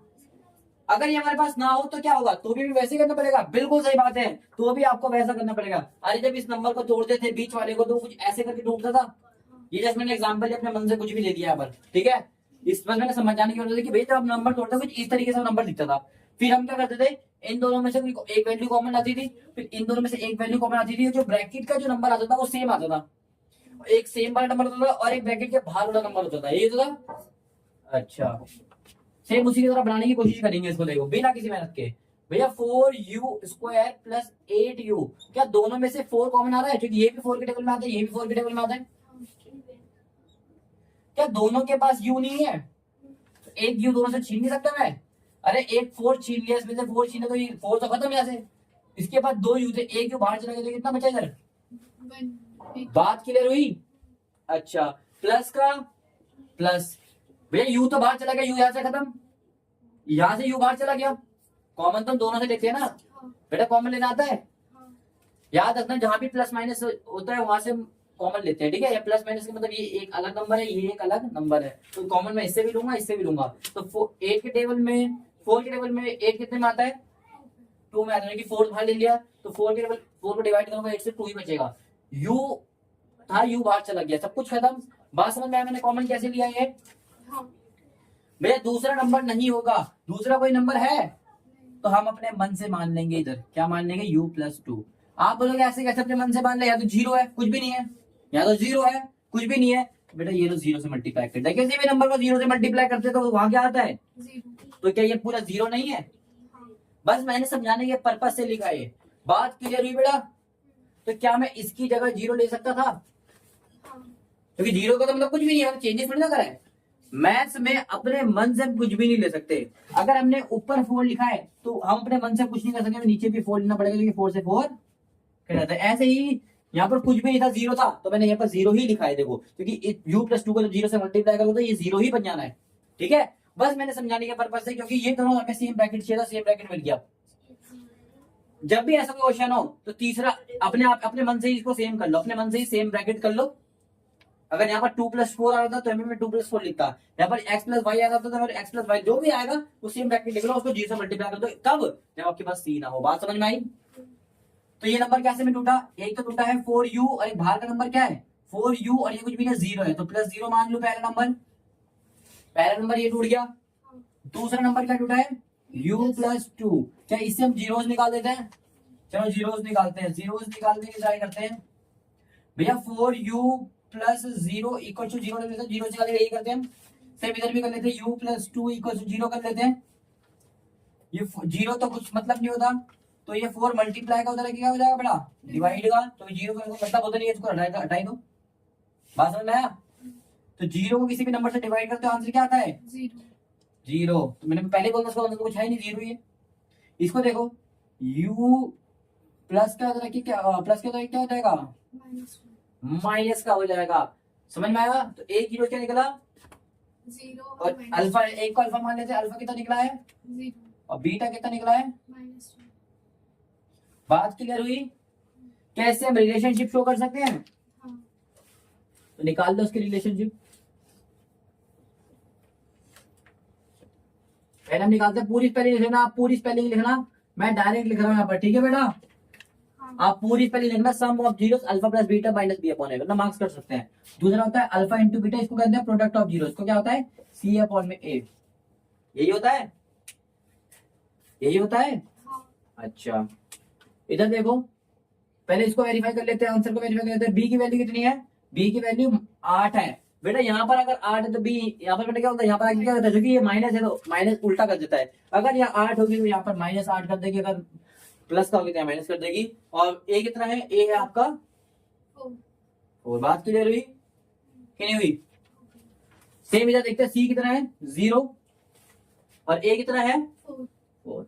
अगर ये हमारे पास ना हो तो क्या होगा? तो भी वैसे करना पड़ेगा। बिल्कुल सही बात है, तो भी आपको वैसा करना पड़ेगा। अरे जब इस नंबर को तोड़ते थे बीच वाले को तो कुछ ऐसे करके टूटता था। ये जैसे मैंने एग्जांपल अपने मन से कुछ भी ले दिया पर, ठीक है। इस पर मैंने समझाने की जरूरत है कि भाई जब आप नंबर तोड़ते कुछ इस तरीके से नंबर दिखता था। फिर हम क्या करते थे, इन दोनों में से एक वैल्यू कॉमन आती थी, फिर इन दोनों में से एक वैल्यू कॉमन आती थी, जो ब्रैकेट का जो नंबर आता था वो सेम आता था। एक सेम वाला नंबर होता था और एक ब्रैकेट के बाहर वाला नंबर होता था, ये होता था। अच्छा, सेम उसी की तरह बनाने की कोशिश करेंगे इसको। देखो बिना किसी मेहनत के भैया, 4u² प्लस 8u, क्या दोनों में से 4 कॉमन आ रहा है? क्योंकि ये भी 4 के टेबल में आता है, ये भी 4 के टेबल में आता है। क्या दोनों के पास u नहीं है? तो एक u दोनों से छीन नहीं सकता मैं? अरे एक 4 छीन लिया, इसमें से 4 छीने तो ये 4 तो खत्म यहाँ से। इसके बाद 2 u थे, एक u बाहर चला गया तो कितना बचा इधर? बात क्लियर हुई? अच्छा, प्लस का प्लस, भैया u तो बाहर चला गया, u यहाँ से खत्म, यहाँ से u बाहर चला गया। कॉमन तो हम दोनों से लेते हैं ना बेटा, कॉमन लेना आता है। याद रखना जहां भी प्लस माइनस होता है वहां से हम कॉमन लेते हैं, ठीक है। या प्लस माइनस का मतलब ये एक अलग नंबर है, ये एक अलग नंबर है, तो कॉमन मैं इससे भी लूंगा, इससे भी लूंगा। तो 8 के टेबल में 4 के टेबल में 8 कितने में आता है? 2 में आता है कि 4 बाहर ले लिया, तो 4 के टेबल 4 को डिवाइड करूंगा 8 से, 2 ही बचेगा। u था, u बाहर चला गया, सब कुछ खत्म। बात समझ में आया मैंने कॉमन कैसे लिया है? भैया दूसरा नंबर नहीं होगा, दूसरा कोई नंबर है तो हम अपने मन से मान लेंगे। इधर क्या मान लेंगे? u+2। आप बोलोगे ऐसे कैसे अपने मन से मान ले, या तो 0 है कुछ भी नहीं है, या तो 0 है कुछ भी नहीं है। बेटा ये तो 0 से मल्टीप्लाई करते हैं, किसी भी नंबर को 0 से मल्टीप्लाई करते तो वहां क्या आता है? तो क्या ये पूरा 0 नहीं है? बस मैंने समझाने के पर्पज से लिखा है। बात क्लियर हुई बेटा? तो क्या मैं इसकी जगह 0 ले सकता था? क्योंकि 0 का तो मतलब कुछ भी नहीं है, चेंजेस थोड़ी ना करा है। मैथ्स में अपने मन से कुछ भी नहीं ले सकते। अगर हमने ऊपर 4 लिखा है तो हम अपने मन से कुछ नहीं कर सकते, नीचे भी 4 लेना पड़ेगा, क्योंकि 4 से 4 कट जाता है। ऐसे ही यहाँ पर कुछ भी नहीं था, 0 था, तो मैंने यहाँ पर 0 ही लिखा है। देखो क्योंकि u+2 को जब 0 से मल्टीप्लाई करो तो ये 0 ही बन जाना है, ठीक है। बस मैंने समझाने के पर्पज से, क्योंकि ये दोनों हमें सेम ब्रैकेट चाहिए था, सेम ब्रैकेट मिल गया। जब भी ऐसा कोई क्वेश्चन हो तो तीसरा अपने मन से ही इसको सेम कर लो, अपने मन से ही सेम ब्रैकेट कर लो। अगर यहाँ पर 2+4 आ रहा था तो मैं 2+4 लिखता, यहाँ पर x+y आ रहा था तो मैं x+y, जो भी आएगा वो सेम ब्रैकेट लिख लो, उसको 0 से मल्टीप्लाई कर दो। कब? जब आपके पास c ना हो। बात समझ में आई? तो ये नंबर कैसे में टूटा? एक तो टूटा है 4u और एक बाहर का नंबर क्या है? 4u और ये कुछ भी नहीं 0 है, तो +0 मान लो पहला नंबर ये टूट गया। दूसरा नंबर क्या टूटा है? u+2। क्या इससे हम जीरोस निकाल देते हैं? चलो जीरोस निकालते हैं, जीरोस निकालने की ट्राई करते हैं। भैया 4u+0 इक्वल टू 0 ले लेते हैं, 0 निकालने यही करते हैं हम। सेम इधर भी कर लेते हैं, u+2 इक्वल टू 0 कर लेते हैं। ये 0 तो कुछ मतलब नहीं होता, तो ये 4 मल्टीप्लाई का उधर क्या हो जाएगा बेटा? डिवाइड का, तो 0 का मतलब होता नहीं है, इसको हटाई दो। बात समझ में आया? तो 0 को किसी भी नंबर से डिवाइड करते हो आंसर क्या आता है? 0। तो मैंने पहले बोला उसका आंसर कुछ है नहीं, 0 ही है। इसको देखो, u प्लस का होता है, क्या प्लस के तो क्या हो जाएगा? माइनस का हो जाएगा। समझ में आया? तो एक 0 क्या निकला? 0 और अल्फा, एक को अल्फा मान लेते हैं, अल्फा कितना निकला है? 0 और बीटा कितना निकला है? -2। बात क्लियर हुई? कैसे हम रिलेशनशिप शो कर सकते हैं? हाँ। तो निकाल दो उसकी रिलेशनशिप। पहले हम निकालते हैं पूरी स्पेलिंग लिखना, आप पूरी स्पेलिंग लिखना, मैं डायरेक्ट लिख रहा हूँ यहाँ पर, ठीक है बेटा। हाँ। आप पूरी स्पेलिंग लिखना, sum of zeros alpha plus beta minus b upon a, वरना मार्क्स कर सकते हैं। दूसरा होता है अल्फा इंटू बीटा, इसको कहते हैं प्रोडक्ट ऑफ जीरो, इसको क्या होता है सी अपॉन में ए। यही होता है, यही होता है। हाँ। अच्छा इधर देखो, पहले इसको वेरीफाई कर लेते हैं, आंसर को वेरीफाई कर लेते हैं। बी की वैल्यू कितनी है, बी की वैल्यू 8 है बेटा। यहाँ पर अगर 8 है तो बी यहाँ पर बेटा क्या होता है, यहाँ पर आगे क्या होता है, क्योंकि ये माइनस है तो माइनस उल्टा कर देता है। अगर यहाँ 8 होगी तो यहाँ पर -8 कर देगी, अगर प्लस का होगी तो माइनस कर देगी। और ए कितना है, ए है आपका 4। और बात क्लियर हुई कि नहीं हुई। सेम इधर देखते हैं, सी कितना है 0 और ए कितना है 4।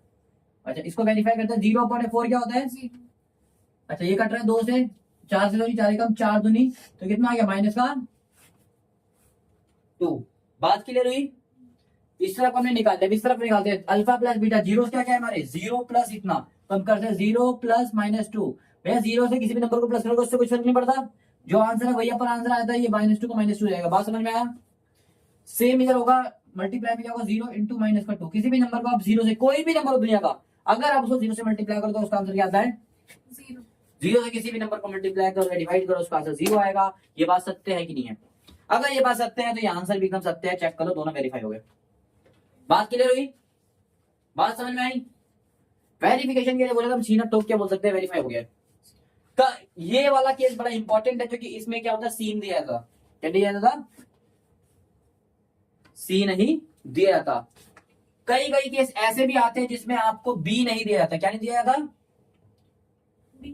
अच्छा इसको वेरीफाई करते हैं, 0/4 क्या होता है। 0। अच्छा ये कट रहा है 2 से, 4 से 2 नहीं, 4 कम 4 दूनी, तो कितना आ गया -2। बात क्लियर हुई। इस तरफ हमने निकालते हैं, इस तरफ निकालते हैं अल्फा प्लस बीटा, जीरो क्या क्या है हमारे 0 प्लस इतना, तो हम करते हैं 0 प्लस -2। भैया 0 से किसी भी नंबर को प्लस करोगे उससे कुछ फर्क नहीं पड़ता, जो आंसर है वही अपन आंसर आता है, ये -2 का -2 जाएगा। बात समझ में आया। सेम इधर होगा, मल्टीप्लाई में क्या होगा 0 इंटू -2, किसी भी नंबर को आप 0 से, कोई भी नंबर हो दुनिया का, अगर आप उसको 0 से मल्टीप्लाई करो तो उसका आंसर क्या आता है 0। 0 से किसी भी नंबर को मल्टीप्लाई करो, डिवाइड करो, उसका आंसर 0 आएगा। ये बात सत्य है कि नहीं है। अगर ये बात सत्य है तो ये आंसर भी एकदम सत्य है, चेक करो, दोनों वेरीफाई हो गए। बात क्लियर हुई, बात समझ में आई। वेरिफिकेशन के लिए बोले तो हम सीन टोक क्या बोल सकते हैं, वेरीफाई हो गया। तो ये वाला केस बड़ा इंपॉर्टेंट है, क्योंकि इसमें क्या होता है सीन दिया था, क्या दिया था, सी नहीं दिया जाता। कई कई केस ऐसे भी आते हैं जिसमें आपको बी नहीं दिया जाता। क्या नहीं दिया जाता, B।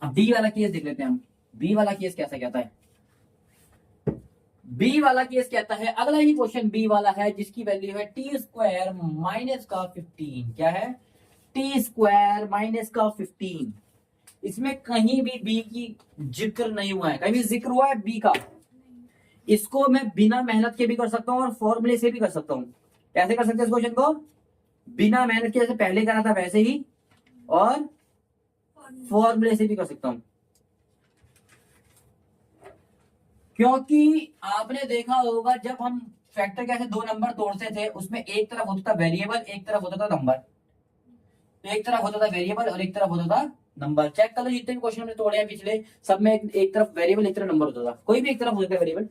अब बी वाला केस देख लेते हैं हम। बी वाला केस कैसा कहता है, बी वाला केस कहता है, अगला ही क्वेश्चन बी वाला है, जिसकी वैल्यू है t² माइनस का 15। क्या है, t² माइनस का 15। इसमें कहीं भी बी की जिक्र नहीं हुआ है, कहीं भी जिक्र हुआ है बी का। इसको मैं बिना मेहनत के भी कर सकता हूं और फॉर्मूले से भी कर सकता हूं। कैसे कर सकते हैं इस क्वेश्चन को, बिना मेहनत के, जैसे पहले करा था वैसे ही, और फॉर्मूले से भी कर सकता हूं। क्योंकि आपने देखा होगा जब हम फैक्टर कैसे दो नंबर तोड़ते थे, उसमें एक तरफ होता था वेरिएबल, एक तरफ होता था नंबर। तो एक तरफ होता था वेरिएबल और एक तरफ होता था नंबर। चेक कर लो जितने भी क्वेश्चन हमने तोड़े हैं पिछले, सब में एक तरफ वेरिएबल एक तरफ नंबर होता था, कोई भी एक तरफ होता था वेरिएबल।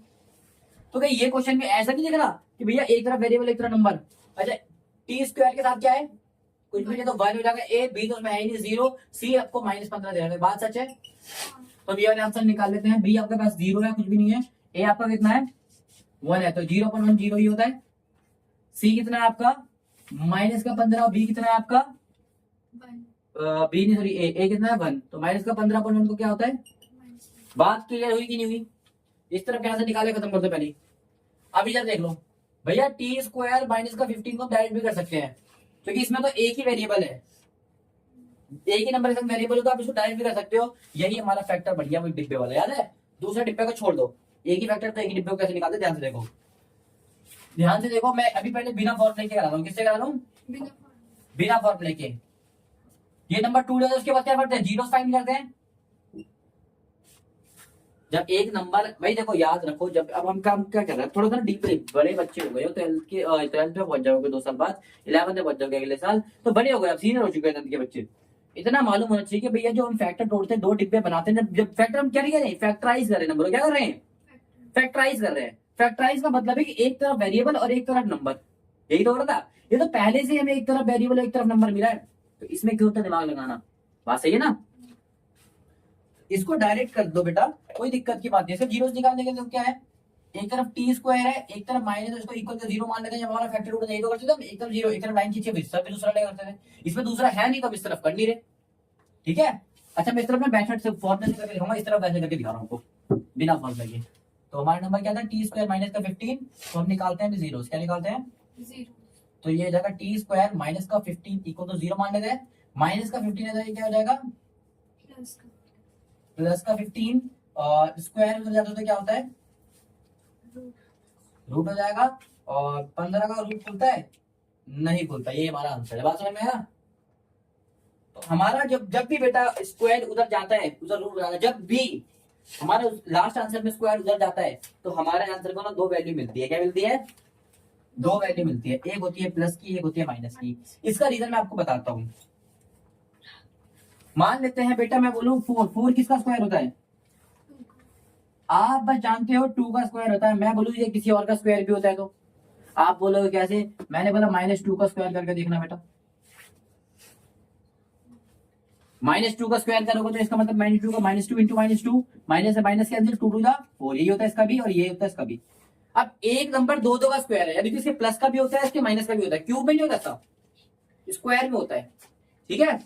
तो क्या ये क्वेश्चन में ऐसा नहीं दिख रहा कि भैया एक तरफ वेरिएबल एक तरफ नंबर। अच्छा t² के साथ क्या है, कुछ भी नहीं, तो 1 हो जाएगा। ए बी तो उसमें है ही नहीं 0, सी आपको -15 दे रहा है, बात सच है। तो बी वाले आंसर निकाल लेते हैं। बी आपके पास 0 है, कुछ भी नहीं है। ए आपका कितना है 1 है, तो 0/1 0 ही होता है। सी कितना है आपका -15, और बी कितना है आपका 1। बी नहीं सॉरी ए कितना है 1, तो -15/1 को क्या होता है। बात क्लियर हुई कि नहीं हुई। इस तरफ कैसे निकाले, खत्म करते पहले। अब इधर देख लो भैया, t² माइनस का 15 को डायरेक्ट भी कर सकते हैं, क्योंकि इसमें तो एक ही वेरिएबल है, एक ही नंबर के साथ वेरिएबल हो, तो आप इसको डायरेक्ट भी कर सकते हो। यही हमारा फैक्टर बढ़िया वो डिब्बे वाला, याद है। दूसरे डिब्बे को छोड़ दो, एक ही फैक्टर तो एक ही डिब्बे को कैसे निकालते, ध्यान से देखो, ध्यान से देखो। मैं अभी पहले बिना फॉर्मूले के करा रहा हूँ, किससे करा रहा हूँ, बिना फॉर्मूले के। ये नंबर 2 लेते उसके बाद क्या करते हैं, जीरो फाइंड करते हैं। जब एक नंबर, भाई देखो याद रखो, जब अब हम काम क्या कर रहे हैं, थोड़ा सा डीपली, बड़े बच्चे हो गए हो, 12th में पहुंच जाओगे 2 साल बाद, 11th में पहुंच जाओगे अगले साल, तो बड़े हो गए, अब सीनियर हो चुके हैं 10th के बच्चे। इतना मालूम होना चाहिए कि भैया जो हम फैक्टर तोड़ते हैं, 2 डिब्बे बनाते हैं, जब फैक्टर हम क्या कर रहे हैं, फैक्टराइज कर रहे हैं, नंबर क्या कर रहे हैं, फैक्टराइज कर रहे हैं। फैक्टराइज का मतलब है कि एक तरफ वेरिएबल और एक तरफ नंबर, यही तो हो रहा था। ये तो पहले से हमें एक तरफ वेरिएबल एक तरफ नंबर मिला है, तो इसमें क्यों होता दिमाग लगाना, बात सही है ना। इसको डायरेक्ट कर दो बेटा, कोई दिक्कत की बात नहीं। इसको जीरो निकालने के लिए क्या है, एक तरफ t² है, एक तरफ माइनस, इसको इक्वल टू 0 मान लेते हैं। जब हमारा फैक्टर उठा यही तो करते थे हम, एक तरफ 0 एक तरफ लाइन खींचे, दूसरा ले करते थे। इसमें दूसरा है नहीं तो हम इस तरफ कर नहीं रहे, ठीक है। अच्छा मैं इस तरफ में बैकवर्ड से फॉर्मूला करके दिखाऊंगा, इस तरफ वैसे करके दिखा रहा हूं आपको बिना फॉर्मूला के। तो हमारा नंबर क्या था, t² माइनस का 15, तो हम निकालते हैं जीरो, क्या निकालते हैं 0। तो ये हो जाएगा t² माइनस का 15 इक्वल टू 0 मान लेते हैं। माइनस का 15 है, क्या हो जाएगा प्लस का 15, और स्क्वायर उधर जाता तो क्या होता है, रूट हो जाएगा। और 15 का रूट खुलता है, नहीं खुलता, ये हमारा आंसर है। बात समझ में आया। तो तो हमारा जब जब भी बेटा स्क्वायर उधर जाता है, उधर रूट जाता है, जब भी हमारा लास्ट आंसर में स्क्वायर उधर जाता है तो हमारे आंसर को ना दो वैल्यू मिलती है। क्या मिलती है? दो वैल्यू मिलती है। एक होती है प्लस की, एक होती है माइनस की। इसका रीजन मैं आपको बताता हूँ। मान लेते हैं बेटा मैं बोलूँ 4, 4 किसका स्क्वायर होता है? आप बस जानते हो 2 का स्क्वायर होता है। मैं बोलूँ ये किसी और का स्क्वायर भी होता है तो आप बोलोगे कैसे? मैंने बोला -2 का स्क्वायर करके देखना बेटा। -2 का स्क्वायर करोगे तो इसका मतलब -2 का -2 इंटू -2, माइनस से माइनस कैंसिल, 2 टू द 4, यही होता है इसका भी और ये होता है इसका भी। अब एक नंबर दो का स्क्वायर है, यानी कि इसके प्लस का भी होता है, इसके माइनस का भी होता है। क्यूब में नहीं होता था, स्क्वायर में होता है। ठीक है,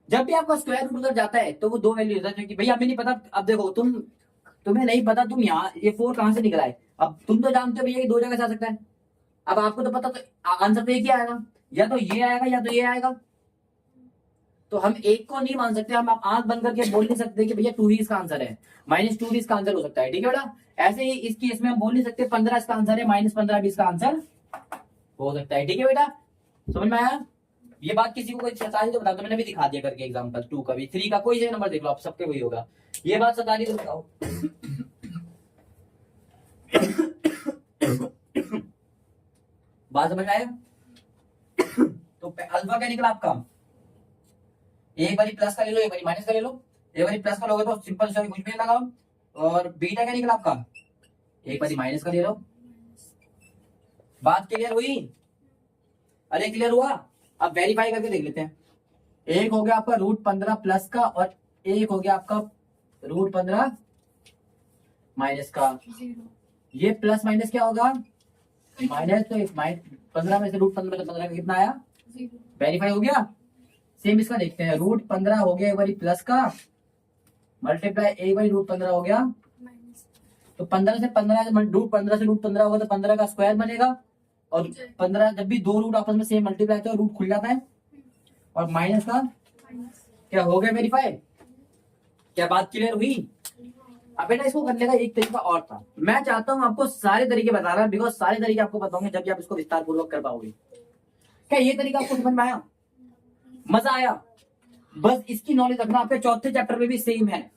जब भी आपका स्क्वायर रूट उधर जाता है तो वो दो वैल्यू होता है। क्योंकि भैया हमें नहीं पता, अब देखो तुम्हें नहीं पता तुम यहाँ ये 4 कहां से निकला है। अब तुम तो जानते हो भैया ये दो जगह से आ सकता है। अब आपको तो पता, तो आंसर तो एक ही आएगा, या तो ये आएगा या तो ये आएगा। तो हम एक को नहीं मान सकते, हम आंख बंद करके बोल नहीं सकते कि भैया 2 ही इसका आंसर है, -2 भी इसका आंसर हो सकता है। ठीक है बेटा, ऐसे ही इस केस में हम बोल नहीं सकते 15 इसका आंसर है, -15 भी इसका आंसर हो सकता है। ठीक है बेटा, समझ में आया? ये बात किसी को कोई सताई तो बता दो, मैंने भी दिखा दिया करके एग्जांपल। 2 का भी, 3 का कोई से नंबर देख लो आप, सबके वही होगा। ये बात सता रही तो बताओ। बात समझ में आया? तो अल्फा क्या निकला आपका? एक बारी प्लस का ले लो, एक बारी माइनस का ले लो। एक बारी प्लस का लोगे तो सिंपल सॉरी कुछ भी लगाओ। और बीटा क्या निकला आपका? एक बारी माइनस का ले लो। बात क्लियर हुई? अरे क्लियर हुआ? अब वेरीफाई करके देख लेते हैं। एक हो गया आपका √15 प्लस का और एक हो गया आपका √15 माइनस का। ये प्लस माइनस क्या होगा? माइनस। तो 15 में से √15 तो 15 का कितना आया? वेरीफाई हो गया। सेम इसका देखते हैं, √15 हो गया एक बारी प्लस का, मल्टीप्लाई एक बारी √15 हो गया। तो 15 से 15 √15 से √15 होगा तो 15 का स्क्वायर बनेगा। और 15 जब भी दो रूट आपस में सेम मल्टीप्लाई होते हैं रूट खुल जाता है। और माइनस का क्या हो गया? वेरीफाई। क्या बात क्लियर हुई? अब बेटा इसको करने का एक तरीका और था, मैं चाहता हूं आपको सारे तरीके बता रहा, बिकॉज सारे तरीके आपको बताऊंगे जब भी आप इसको विस्तार पूर्वक कर पाओगे। क्या ये तरीका आपको समझ में आया? मजा आया? बस इसकी नॉलेज रखना, आपके चौथे चैप्टर में भी सेम है।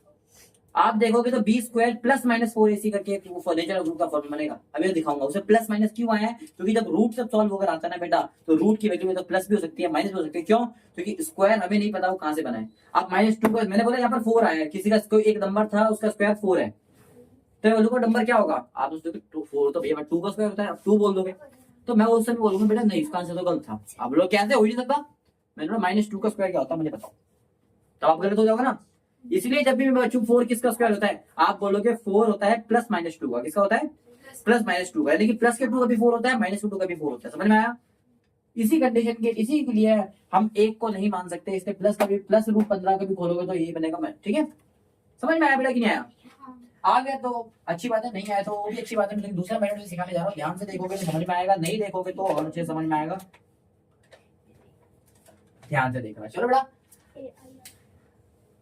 आप देखोगे तो b² प्लस माइनस 4ac करके नेचुरल रूट का फॉर्मूला बनेगा। अभी मैं दिखाऊंगा उसे प्लस माइनस क्यों आया है, क्योंकि जब रूट से सॉल्व होकर आता है ना बेटा, तो रूट की वैल्यू में तो प्लस भी हो सकती है माइनस भी हो सकती है। क्यों? क्योंकि स्क्वायर हमें नहीं पता वो कहां से बना है। अब -2 का मैंने बोला यहाँ पर 4 आया है, किसी का कोई एक नंबर था उसका स्क्वायर 4 है, तो वैल्यू का नंबर क्या होगा? आप उसको 4 तो भैया 2 का स्क्वायर होता है, आप 2 बोल दोगे तो मैं उस समय बोलूंगा बेटा नहीं इसका आंसर तो गलत था। आप लोग कैसे हो ही नहीं सकता, मैंने बोला -2 का स्क्वायर क्या होता है मुझे बताओ, तो आप गलत हो जाओगे ना। इसलिए जब भी मैं बच्चों 4 किसका स्क्वायर होता है, आप बोलोगे 4 होता है प्लस -2 का। किसका होता है? प्लस -2 का, यानी कि प्लस के 2 का भी 4 होता है, -2 का भी 4 होता है। समझ में आया? इसी कंडीशन के, इसी के लिए हम एक को नहीं मान सकते, इसलिए प्लस का भी, प्लस √15 का भी खोलोगे तो यही बनेगा। मैं ठीक है, समझ में आया बेटा कि नहीं आया? आ गया तो अच्छी बात है, नहीं आया तो वो भी अच्छी बात है। लेकिन दूसरा मैथड सिखाने जा रहा हूँ, ध्यान से देखोगे तो समझ में आएगा, नहीं देखोगे तो और अच्छे समझ में आएगा। ध्यान से देखना। चलो बेटा,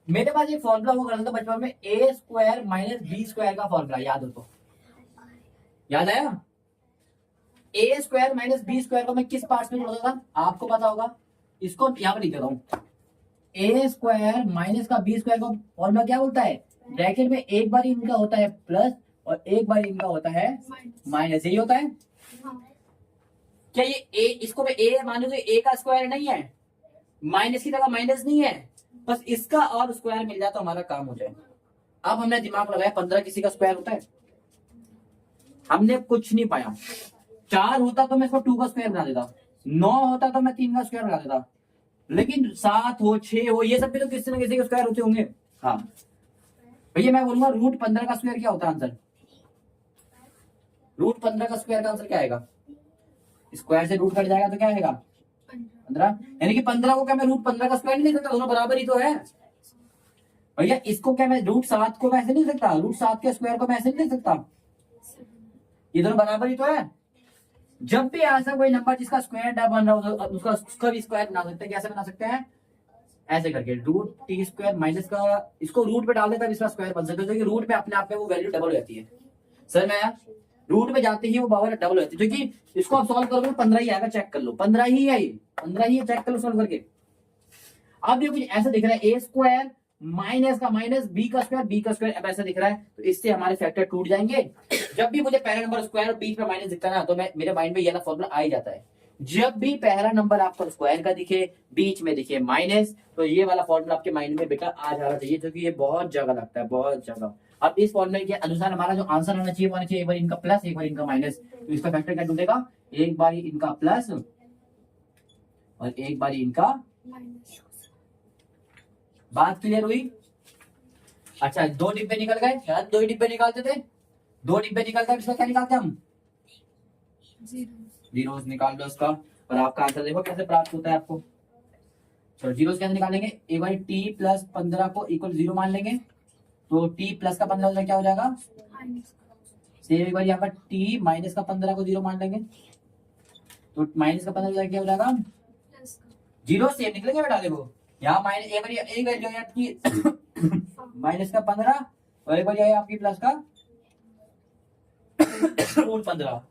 मेरे पास एक फॉर्मूला हुआ करता था बचपन में, a² - b² का फॉर्मूला, याद हो तो? याद आया? a² - b² को मैं किस पार्ट में जोड़ता था आपको पता होगा? इसको यहाँ पर लिख देता हूँ, a² माइनस का b² को फॉर्मूला क्या बोलता है? ब्रैकेट में एक बार इनका होता है प्लस और एक बार इनका होता है माइनस, यही होता है। क्या ये a, इसको मैं a मानू तो a का स्क्वायर नहीं है, माइनस की जगह माइनस नहीं है, बस इसका और स्क्वायर मिल जाए तो हमारा काम हो जाए। अब हमने दिमाग लगाया 15 किसी का स्क्वायर होता है, हमने कुछ नहीं पाया। 4 होता तो मैं इसको 2 का स्क्वायर बना देता, 9 होता तो मैं 3 का स्क्वायर बना देता, लेकिन 7 हो 6 हो ये सब भी तो किसी न किसी के स्क्वायर होते होंगे। हाँ भैया मैं बोलूंगा √15 का स्क्वायर क्या होता है? आंसर √15 का स्क्वायर का आंसर क्या आएगा? स्क्वायर से रूट कट जाएगा तो क्या आएगा? 15। यानी कि 15 को क्या मैं √15 का स्क्वायर नहीं लिख सकता? दोनों बराबर ही तो है भैया। इसको क्या मैं √7 को मैं ऐसे नहीं लिख सकता? √7 के स्क्वायर को मैं ऐसे नहीं लिख सकता? ये दोनों बराबर ही तो है। जब भी ऐसा कोई नंबर जिसका स्क्वायर बन रहा हो तो उसका भी स्क्वायर बना सकते हैं। कैसे बना सकते हैं? ऐसे करके √t² माइनस का इसको रूट पे डाल देता है, इसका स्क्वायर बन सकता है, क्योंकि रूट पे अपने आप में वो वैल्यू डबल हो जाती है। सर मैं रूट में जाते ही वो पावर डबल हो जाती है, क्योंकि इसको आप सॉल्व करोगे 15 ही आएगा, चेक कर लो 15 ही है, ये 15 ही है, चेक कर लो सॉल्व करके। अब ये कुछ ऐसा दिख रहा है ए स्क्वायर माइनस का माइनस बी का स्क्वायर अब ऐसा दिख रहा है, तो इससे हमारे फैक्टर टूट जाएंगे। जब भी मुझे पहला नंबर स्क्वायर और बीच में माइनस दिखता है ना, तो मैं मेरे माइंड में ये वाला फॉर्मूला आ ही जाता है। जब भी पहला नंबर आपको स्क्वायर का दिखे, बीच में दिखे माइनस, तो ये वाला फॉर्मूला आपके माइंड में बेटा आ जाना चाहिए, क्योंकि ये बहुत जगह लगता है, बहुत जगह। अब इस फॉर्मूले के अनुसार हमारा जो आंसर आना चाहिए वो आना चाहिए एक बार इनका प्लस एक बार इनका माइनस, तो इसका फैक्टर क्या टूटेगा, एक बार इनका प्लस और एक बार इनका माइनस। बात क्लियर हुई? अच्छा, 2 डिब्बे निकल गए, शायद 2 ही डिब्बे निकालते थे, 2 डिब्बे निकल गए, इसका क्या निकालते हम, जीरोस निकाल दो इसका, और आपका आंसर देखो कैसे प्राप्त होता है आपको। चलो जीरोस कैसे निकालेंगे, एक बार टी प्लस 15 को इक्वल 0 मान लेंगे, तो टी प्लस का 15 क्या हो जाएगा, सेम एक बार यहाँ पर टी माइनस का 15 को 0 मान लेंगे, तो माइनस का 15 क्या हो जाएगा, जीरो सेम निकलेंगे बेटा। देखो यहाँ माइनस एक बार एक वैल्यू है आपकी माइनस का 15 और एक बार है आपकी प्लस का रूट 15।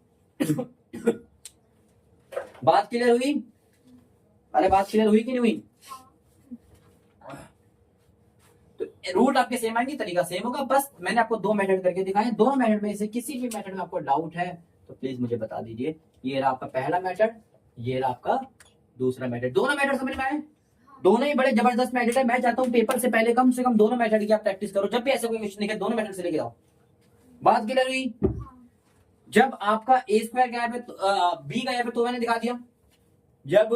बात क्लियर हुई? अरे बात क्लियर हुई कि नहीं हुई? तो रूट आपके सेम आएंगे, तरीका सेम होगा, बस मैंने आपको 2 मेथड करके दिखाए। दोनों मेथड में से किसी भी मेथड में आपको डाउट है तो प्लीज मुझे बता दीजिए। ये रहा आपका पहला मेथड, ये रहा आपका दूसरा मेथड। दोनों मेथड समझ में आए? दोनों ही बड़े जबरदस्त मेथड है। मैं चाहता हूँ पेपर से पहले कम से कम दोनों मेथड की आप प्रैक्टिस करो। जब भी ऐसा कोई क्वेश्चन दिखे दोनों मेथड से लेके आओ। बात क्लियर हुई? जब आपका ए स्क्वायर गायब है, बी गायब है तो मैंने दिखा दिया, जब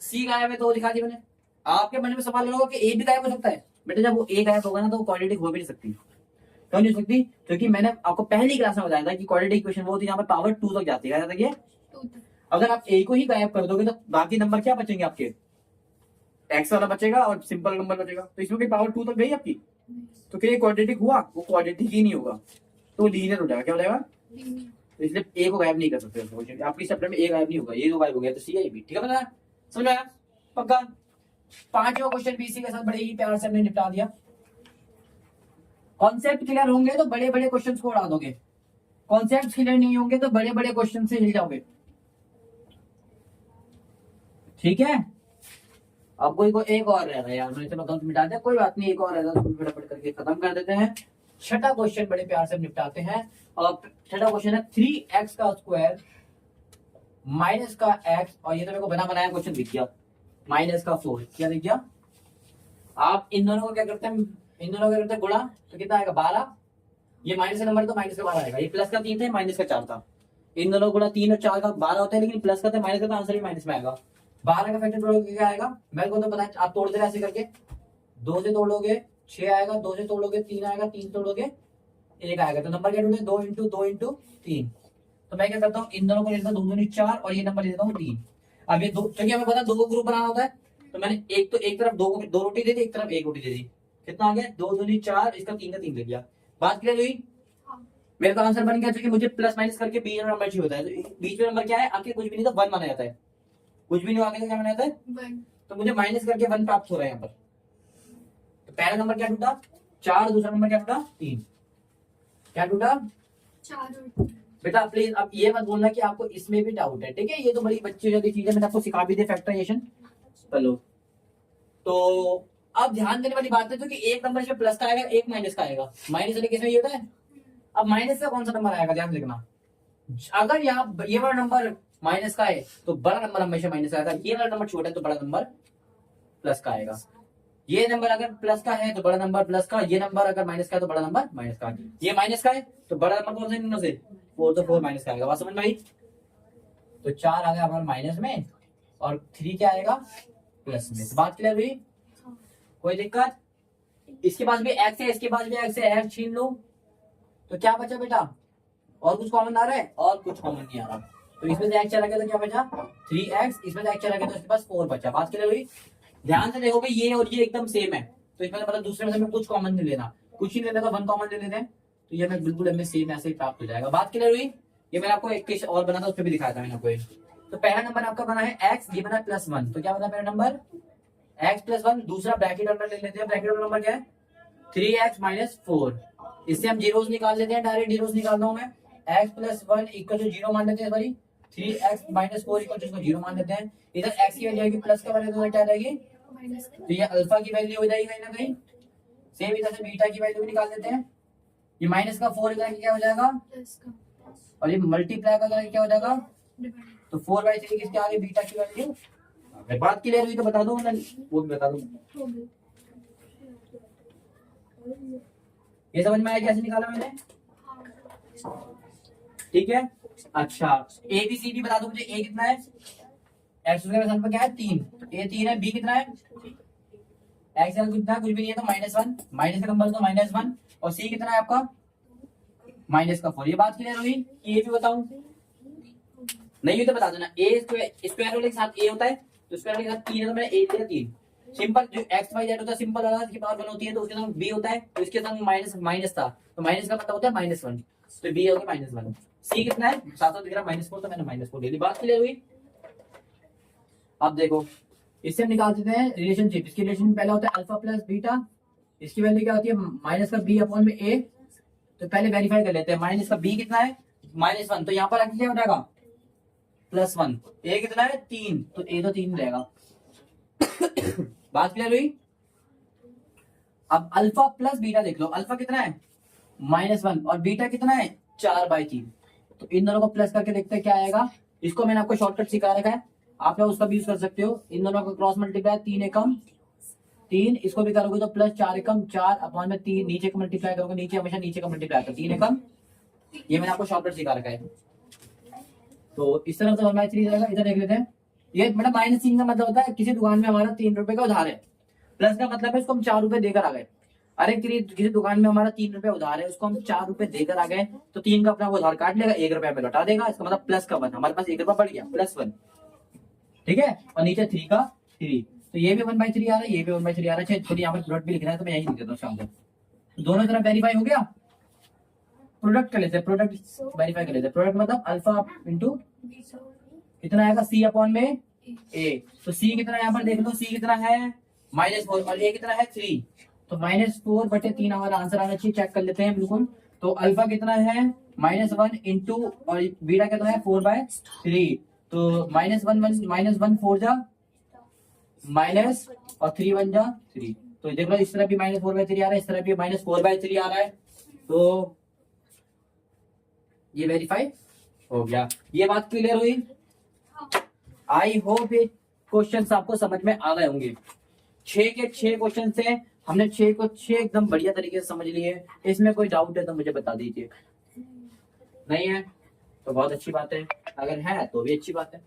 सी गायब है तो दिखा दिया मैंने। आपके मन में सवाल होगा कि ए भी गायब हो सकता है। बेटा जब वो ए गायब होगा ना तो वो क्वाड्रेटिक हो भी नहीं सकती। क्यों नहीं हो सकती? क्योंकि मैंने आपको पहली क्लास में बताया था कि क्वाड्रेटिक इक्वेशन वो होती है जहां पर पावर 2 तक जाती है। क्या अगर आप ए को ही गायब कर दोगे तो बाकी नंबर क्या बचेंगे आपके, एक्स वाला बचेगा और सिंपल नंबर बचेगा। तो इसमें पावर 2 तक गई आपकी, तो क्या क्वाड्रेटिक हुआ? वो क्वाड्रेटिक ही नहीं होगा, तो लीनियर हो जाएगा। क्या हो जाएगा? तो इसलिए ए को गायब नहीं कर सकते आपकी चैप्टर में। ए गायब नहीं होगा, ये तो गायब हो गया तो सी आई बी। ठीक है बता, समझ आया? पक्का? 5वां क्वेश्चन भी इसी के साथ बड़े ही प्यार से हमने निपटा दिया। कॉन्सेप्ट क्लियर होंगे तो बड़े बड़े क्वेश्चन को उड़ा दोगे, कॉन्सेप्ट क्लियर नहीं होंगे तो बड़े बड़े क्वेश्चन से हिल जाओगे। ठीक है? अब कोई एक और रह रहा है यार, मैंने चलो गलत मिटा दिया, कोई बात नहीं, एक और रह रहा है, उसको फटाफट करके खत्म कर देते हैं। छठा क्वेश्चन बड़े प्यार से निपटाते हैं। और छठा क्वेश्चन है 3x का स्क्वायर माइनस का x, और ये तो मेरे को बना बनाया क्वेश्चन दिख गया, माइनस का 4। क्या दिख गया? आप इन दोनों को क्या करते हैं, इन दोनों को करते हैं गुणा, तो कितना आएगा 12। ये माइनस का नंबर तो माइनस का 12 आएगा। ये प्लस का 3 था, माइनस का 4 था। इन दोनों गुणा 3 और 4 का 12 होता है, लेकिन प्लस का था माइनस का, तो आंसर भी माइनस में आएगा। 12 का फैक्टर तोड़ोगे क्या आएगा? मेरे को तो पता है, आप तोड़ दे रहे ऐसे करके। 2 से तोड़ोगे 6 आएगा, 2 से तोड़ोगे 3 आएगा, 3 से तोड़ोगे 1 आएगा। तो नंबर क्या टूटे? 2 इंटू 2 इंटू 3। तो मैं क्या करता हूँ, इन दोनों को लेता हूँ 2 दूनी 4 और ये नंबर ले लेता हूँ 3। अब ये दो, क्योंकि हमें पता 2 को ग्रुप बनाना होता है, तो मैंने एक तरफ 2 रोटी दे दी, एक तरफ 1 रोटी दे दी। कितना आ गया? 2 दूनी 4, इसका 3 का 3 ले लिया। बात क्लियर हुई? मेरे का आंसर बन गया, क्योंकि मुझे प्लस माइनस करके बीच में नंबर चाहिए होता है। तो बीच में नंबर क्या है आपके? कुछ भी नहीं तो 1 माना जाता है, कुछ भी नहीं आगे तो क्या माना जाता है? तो मुझे माइनस करके 1 प्राप्त हो रहा है यहाँ पर। तो पहला नंबर क्या टूटा? 4। दूसरा नंबर क्या टूटा? 3। क्या टूटा? 4। बेटा प्लीज अब ये मत बोलना कि आपको इसमें भी डाउट है, ठीक है? ये तो बड़ी बच्ची वाली चीज है, मैंने आपको सिखा भी दी फैक्टराइजेशन। चलो, तो अब ध्यान देने वाली बात है तो कि एक नंबर इसमें प्लस का आएगा, एक माइनस का आएगा। माइनस वाले किसमें ये होता है? अब माइनस का कौन सा नंबर आएगा ध्यान देखना। अगर यहाँ ये वाला नंबर माइनस का है तो बड़ा नंबर हमेशा माइनस का आएगा, ये वाला नंबर छोटा है तो बड़ा नंबर प्लस का आएगा। ये नंबर अगर प्लस का है तो बड़ा नंबर प्लस का, ये नंबर अगर माइनस का है तो बड़ा नंबर माइनस का। ये माइनस का है तो बड़ा नंबर कौन सा से? 4, तो 4 माइनस का आएगा। बात समझ में आई? तो 4 आ गया हमारा माइनस में और 3 क्या आएगा? प्लस में। तो बात क्लियर हुई? कोई दिक्कत? इसके पास भी एक्स है, इसके पास भी एक्स है, एक्स छीन लो तो क्या बचा बेटा? और कुछ कॉमन आ रहा है? और कुछ कॉमन नहीं आ रहा। तो इसमें से एक्स चला गया तो क्या बचा? 3x। इसमें से एक्स चला गया तो इसके पास 4 बचा। बात क्लियर हुई? ध्यान से देखोगे ये और ये एकदम सेम है, तो इसमें मतलब दूसरे में से कुछ कॉमन नहीं लेना, कुछ ही लेना तो 1 कॉमन ले लेते हैं, तो ये हमें बिल्कुल हमें सेम ऐसे ही प्राप्त हो जाएगा। बात क्लियर हुई? ये मैंने आपको एक केस और बना था, उस पर भी दिखाया था मैंने आपको। तो पहला नंबर आपका बना है x, ये बना +1। तो क्या बना पहला नंबर? x +1। दूसरा ब्रैकेट अंदर ले लेते हैं, ब्रैकेट अंदर नंबर क्या है? 3x - 4। इससे हम जीरोस निकाल लेते हैं, डायरेक्ट जीरोस निकालता हूं मैं। x + 1 = 0 मान लेते हैं, सॉरी 3x - 4 = 0 मान लेते हैं। इधर x की वैल्यू आएगी प्लस का वैल्यू, तो क्या आ जाएगी माइनस तो ये अल्फा की वैल्यू हो जाएगी कहीं ना कहीं। सेम इधर से बीटा की वैल्यू भी निकाल लेते हैं। ये माइनस का 4 इधर क्या हो जाएगा, प्लस का और ये मल्टीप्लाई का क्या हो जाएगा। डिवाइड तो 4/3 किसके आगे, बीटा की वैल्यू। अगर बात क्लियर हुई तो बता दो, मतलब वो भी बता दो। हो गई। ये समझ में आया कैसे निकाला मैंने, हाँ ठीक है। अच्छा ए बी सी डी बता दो मुझे। ए कितना है, एक्स स्क्वायर का क्या है 3, तो ए 3 है। बी कितना है, एक्स कितना है, कुछ भी नहीं है तो -1, माइनस का नंबर तो -1। और सी कितना है आपका, -4। ये बात क्लियर हुई। ये भी बताऊं, नहीं हुई तो बता देना। ए स्क्वायर वाले के साथ ए होता है, तो स्क्वायर वाले के साथ 3 है तो मैंने ए लिखा 3। सिंपल जो एक्स वाई जेड होता है, सिंपल वाला की पावर 1 होती है तो उसके साथ बी होता है, तो इसके साथ माइनस था, तो माइनस का मतलब होता है -1, तो बी हो गया -1। सी कितना है, साथ साथ दिख रहा -4, तो मैंने -4 ले ली। बात क्लियर हुई। अब देखो इससे हम निकाल देते हैं रिलेशनशिप। इसकी रिलेशन पहला होता है अल्फा प्लस बीटा, इसकी वैल्यू क्या होती है, माइनस का बी अपॉन में ए। तो पहले वेरीफाई कर लेते हैं, माइनस का बी कितना है -1, तो यहाँ पर आगे क्या हो जाएगा +1। ए कितना है 3, तो ए तो 3 रहेगा। बात क्लियर हुई। अब अल्फा प्लस बीटा देख लो, अल्फा कितना है -1 और बीटा कितना है 4/3। तो इन दोनों को प्लस करके देखते हैं क्या आएगा। इसको मैंने आपको शॉर्टकट सिखा रखा है, आप लोग उसका भी यूज कर सकते हो। इन दोनों को क्रॉस मल्टीप्लाई, 3 एकम 3, इसको भी करोगे तो प्लस 4 एकम 4 अपॉन में 3, नीचे का मल्टीप्लाई करोगे, नीचे हमेशा नीचे का मल्टीप्लाई आता है, 3 एकम। ये मैंने आपको शॉर्टकट सिखा रखा है। तो इस तरह से 1/3 रहेगा। इधर देख लेते हैं, ये मतलब -3 का मतलब होता है किसी दुकान में हमारा 3 रुपए का उधार है, प्लस का मतलब है उसको हम 4 रुपए देकर आ गए। अरे किसी दुकान में हमारा 3 रुपए उधार है, उसको हम 4 रुपए देकर आ गए, तो 3 का अपना वो उधार काट लेगा, 1 रुपया में लौटा देगा। इसका मतलब प्लस का 1, हमारे पास 1 रुपया बढ़ गया, +1, ठीक है। और नीचे 3 का 3, तो ये भी 1/3 आ रहा है, ये भी 1/3 आ रहा है। चलिए यहाँ पर प्रोडक्ट भी लिख रहा है तो मैं यही लिख देता हूँ शाम को। दोनों तरफ वेरीफाई हो गया। प्रोडक्ट कर लेते हैं, प्रोडक्ट वेरीफाई कर लेते हैं। प्रोडक्ट मतलब अल्फा इंटू कितना आएगा, सी अपॉन में ए। तो सी कितना यहाँ पर देख लो, सी कितना है -4 और ए कितना है 3, तो -4/3 हमारा आंसर आना चाहिए। चेक कर लेते हैं बिल्कुल। तो अल्फा कितना है -1 इंटू और बीटा कितना है 4/3, तो -1 4 जा माइनस और 3 1 जा 3। तो देख लो इस तरह भी -4/3 आ रहा है, इस तरह भी -4/3 आ रहा है। तो ये वेरीफाई हो गया। ये बात क्लियर हुई। आई होप ये क्वेश्चंस आपको समझ में आ गए होंगे। 6 के 6 क्वेश्चन से हमने 6 को 6 एकदम बढ़िया तरीके से समझ लिए। इसमें कोई डाउट है तो मुझे बता दीजिए। नहीं है तो बहुत अच्छी बात है, अगर है तो भी अच्छी बात है।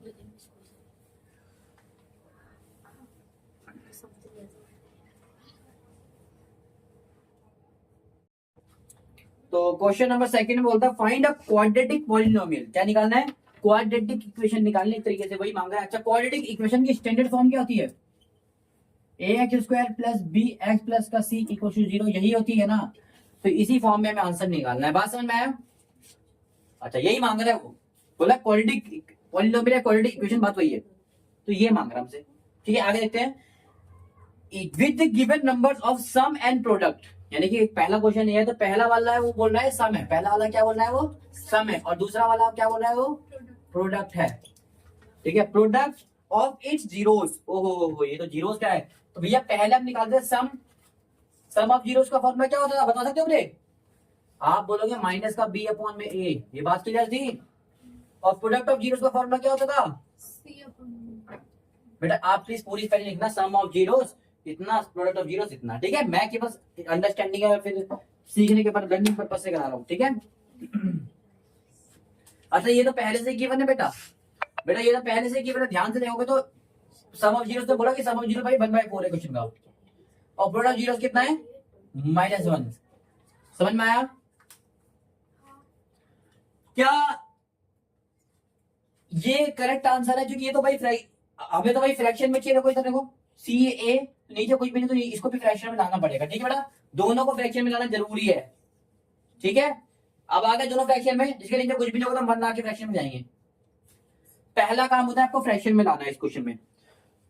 तो क्वेश्चन नंबर 2 में बोलता है फाइंड अ क्वाड्रेटिक पॉलिनोमियल। क्या निकालना है, क्वाड्रेटिक इक्वेशन निकालने। एक तरीके से वही मांग रहा है। अच्छा क्वाड्रेटिक इक्वेशन की स्टैंडर्ड फॉर्म क्या होती है, ax² प्लस bx प्लस का c इक्वल टू 0, यही होती है ना। तो इसी फॉर्म में हमें आंसर निकालना है। बात समझ में आया। अच्छा यही मांग रहा है वो, बोला क्वाड्रेटिक पॉलिनोमियल क्वाड्रेटिक इक्वेशन, बात वही है। तो ये मांग रहा है हमसे, ठीक है। आगे देखते हैं, with given numbers of sum and product. यानी कि पहला क्वेश्चन ये है, तो पहला वाला है वो बोल रहा है सम है, पहला वाला क्या बोल रहा है वो सम है, और दूसरा वाला क्या बोल रहा है वो प्रोडक्ट है, ठीक है। Product of its zeros. ओहो ये तो जीरोस क्या है, तो भैया पहले हम निकालते हैं सम ऑफ जीरोस का फॉर्मूला क्या होता था, बता सकते हो मुझे। आप बोलोगे माइनस का b अपॉन में a, ये बात क्लियर थी। और प्रोडक्ट ऑफ जीरोस का फॉर्मूला क्या होता था, बेटा आप प्लीज पूरी स्पेलिंग लिखना, सम ऑफ जीरोस इतना, प्रोडक्ट ऑफ जीरोस इतना, ठीक है। मैं के बस अंडरस्टैंडिंग है, फिर सीखने के बाद लर्निंग पर्पस से करा रहा हूँ, ठीक है। अच्छा ये तो पहले से गिवन है बेटा, ये तो पहले से गिवन है, ध्यान से देखोगे तो सम ऑफ जीरोस तो बोला कि सम ऑफ जीरो भाई 1/4 है क्वेश्चन का, और प्रोडक्ट ऑफ जीरोस कितना है -1। समझ में आया क्या, ये करेक्ट आंसर है। क्योंकि ये तो भाई हमें तो भाई फ्रैक्शन में चाहिए। देखो इधर देखो सी ए, नीचे कुछ भी नहीं, तो इसको भी फ्रैक्शन में लाना पड़ेगा, ठीक है बेटा। दोनों को फ्रैक्शन में लाना जरूरी है, ठीक है। अब आ गए दोनों फ्रैक्शन में, जिसके नीचे कुछ भी नहीं होगा तो 1 ला के फ्रैक्शन में जाएंगे। पहला काम होता है आपको फ्रैक्शन में लाना है इस क्वेश्चन में।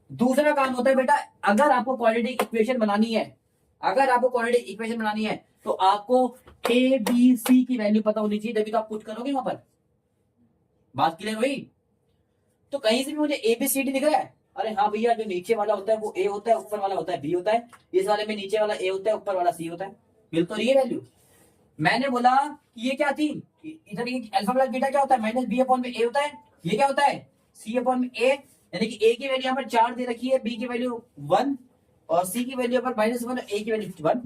दूसरा काम होता है बेटा, अगर आपको क्वाड्रेटिक इक्वेशन बनानी है, तो आपको ए बी सी की वैल्यू पता होनी चाहिए, तभी तो आप पुट करोगे वहां पर। बात क्लियर हुई। तो कहीं से भी मुझे ए बी सी डी दिख रहा है, अरे हाँ भैया, जो नीचे वाला होता है वो ए होता है, ऊपर वाला होता है बी होता है। इस वाले में नीचे वाला ए होता है, ऊपर वाला सी होता है। मिल तो रही है वैल्यू। मैंने बोला कि ये क्या थी, इधर ये अल्फा प्लस बीटा क्या होता है, माइनस बी अपॉन में ए होता है। ये क्या होता है, सी अपॉन में ए। यानी कि ए की वैल्यू यहाँ पर 4 दे रखी है, बी की वैल्यू 1 और सी की वैल्यू पर -1, ए की वैल्यू 1।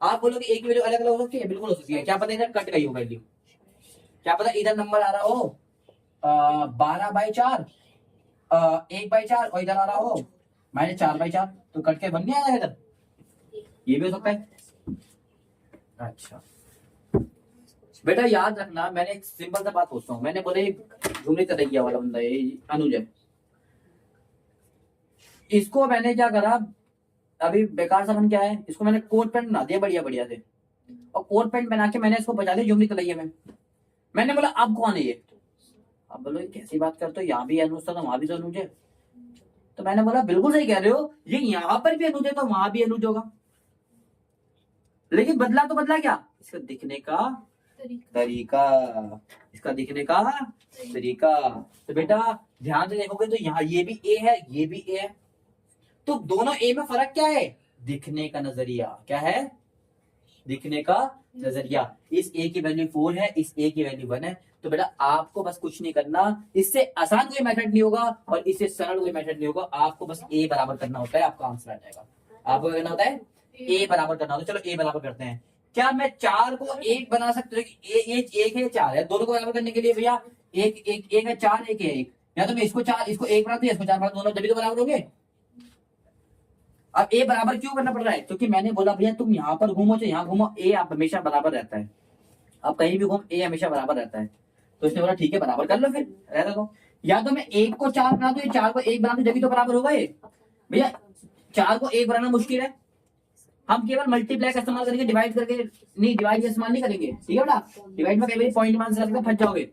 आप बोलोगे ए की वैल्यू अलग अलग हो सकती है, बिल्कुल हो सकती है। क्या पता इधर कट गई हो वैल्यू, क्या पता इधर नंबर आ रहा हो 12/4, 1/4 और इधर आ रहा हो -4/4, तो कट के बन नहीं आएगा इधर, ये भी हो सकता है। अच्छा बेटा याद रखना, मैंने एक सिंपल सा बात पूछता हूँ। मैंने बोले घूमने तलैया वाला बंदा है अनुज है, इसको मैंने क्या करा, अभी बेकार सा बन क्या है, इसको मैंने कोट पैंट बना दिया बढ़िया बढ़िया से, और कोट पैंट बना के मैंने इसको बजा दिया झुमरी तलैया में। मैंने बोला अब कौन है ये, अब बोलो ये कैसी बात करते हो, यहाँ भी अनुज था तो वहां भी तो अनुज है। तो मैंने बोला बिल्कुल सही कह रहे हो, ये यहाँ पर भी अनुज है तो वहां भी अनुज होगा। लेकिन बदला तो बदला क्या, इसका दिखने का तरीका, इसका दिखने का तरीका। तो बेटा ध्यान से देखोगे तो यहाँ ये भी ए है, ये भी ए है, तो दोनों ए में फर्क क्या है, दिखने का नजरिया। क्या है, दिखने का नजरिया। इस ए की वैल्यू 4 है, इस ए की वैल्यू 1 है। तो बेटा आपको बस कुछ नहीं करना, इससे आसान कोई मेथड नहीं होगा और इससे सरल कोई मेथड नहीं होगा। आपको बस ए बराबर करना होता है, आपका आंसर आ जाएगा। आपको क्या करना होता है, ए बराबर करना होता है। चलो ए बराबर करते हैं। क्या मैं 4 को 1 बना सकते हो, एक है 4 है, दोनों को बराबर करने के लिए भैया एक एक एक है 4, एक है 1, या तो मैं इसको 4 इसको 1 बना दूं, इसको 4 बना दूं, दोनों तभी तो बराबर होंगे। अब ए बराबर क्यों करना पड़ रहा है, क्योंकि मैंने बोला भैया तुम यहाँ पर घूमो चाहे यहाँ घूमो, ए आप हमेशा बराबर रहता है। आप कहीं भी घूम ए हमेशा बराबर रहता है। तो इसने बोला ठीक है बराबर कर लो, फिर रहता दो। या तो मैं 1 को 4 बना दूं, 4 को 1 बना दूं, जब तो बराबर होगा ये। भैया 4 को 1 बनाना मुश्किल है, हम केवल मल्टीप्लाई का इस्तेमाल करेंगे, डिवाइड करके नहीं, डिवाइड का इस्तेमाल नहीं करेंगे, ठीक है बेटा। डिवाइड में कई बार पॉइंट मान से फंस जाओगे।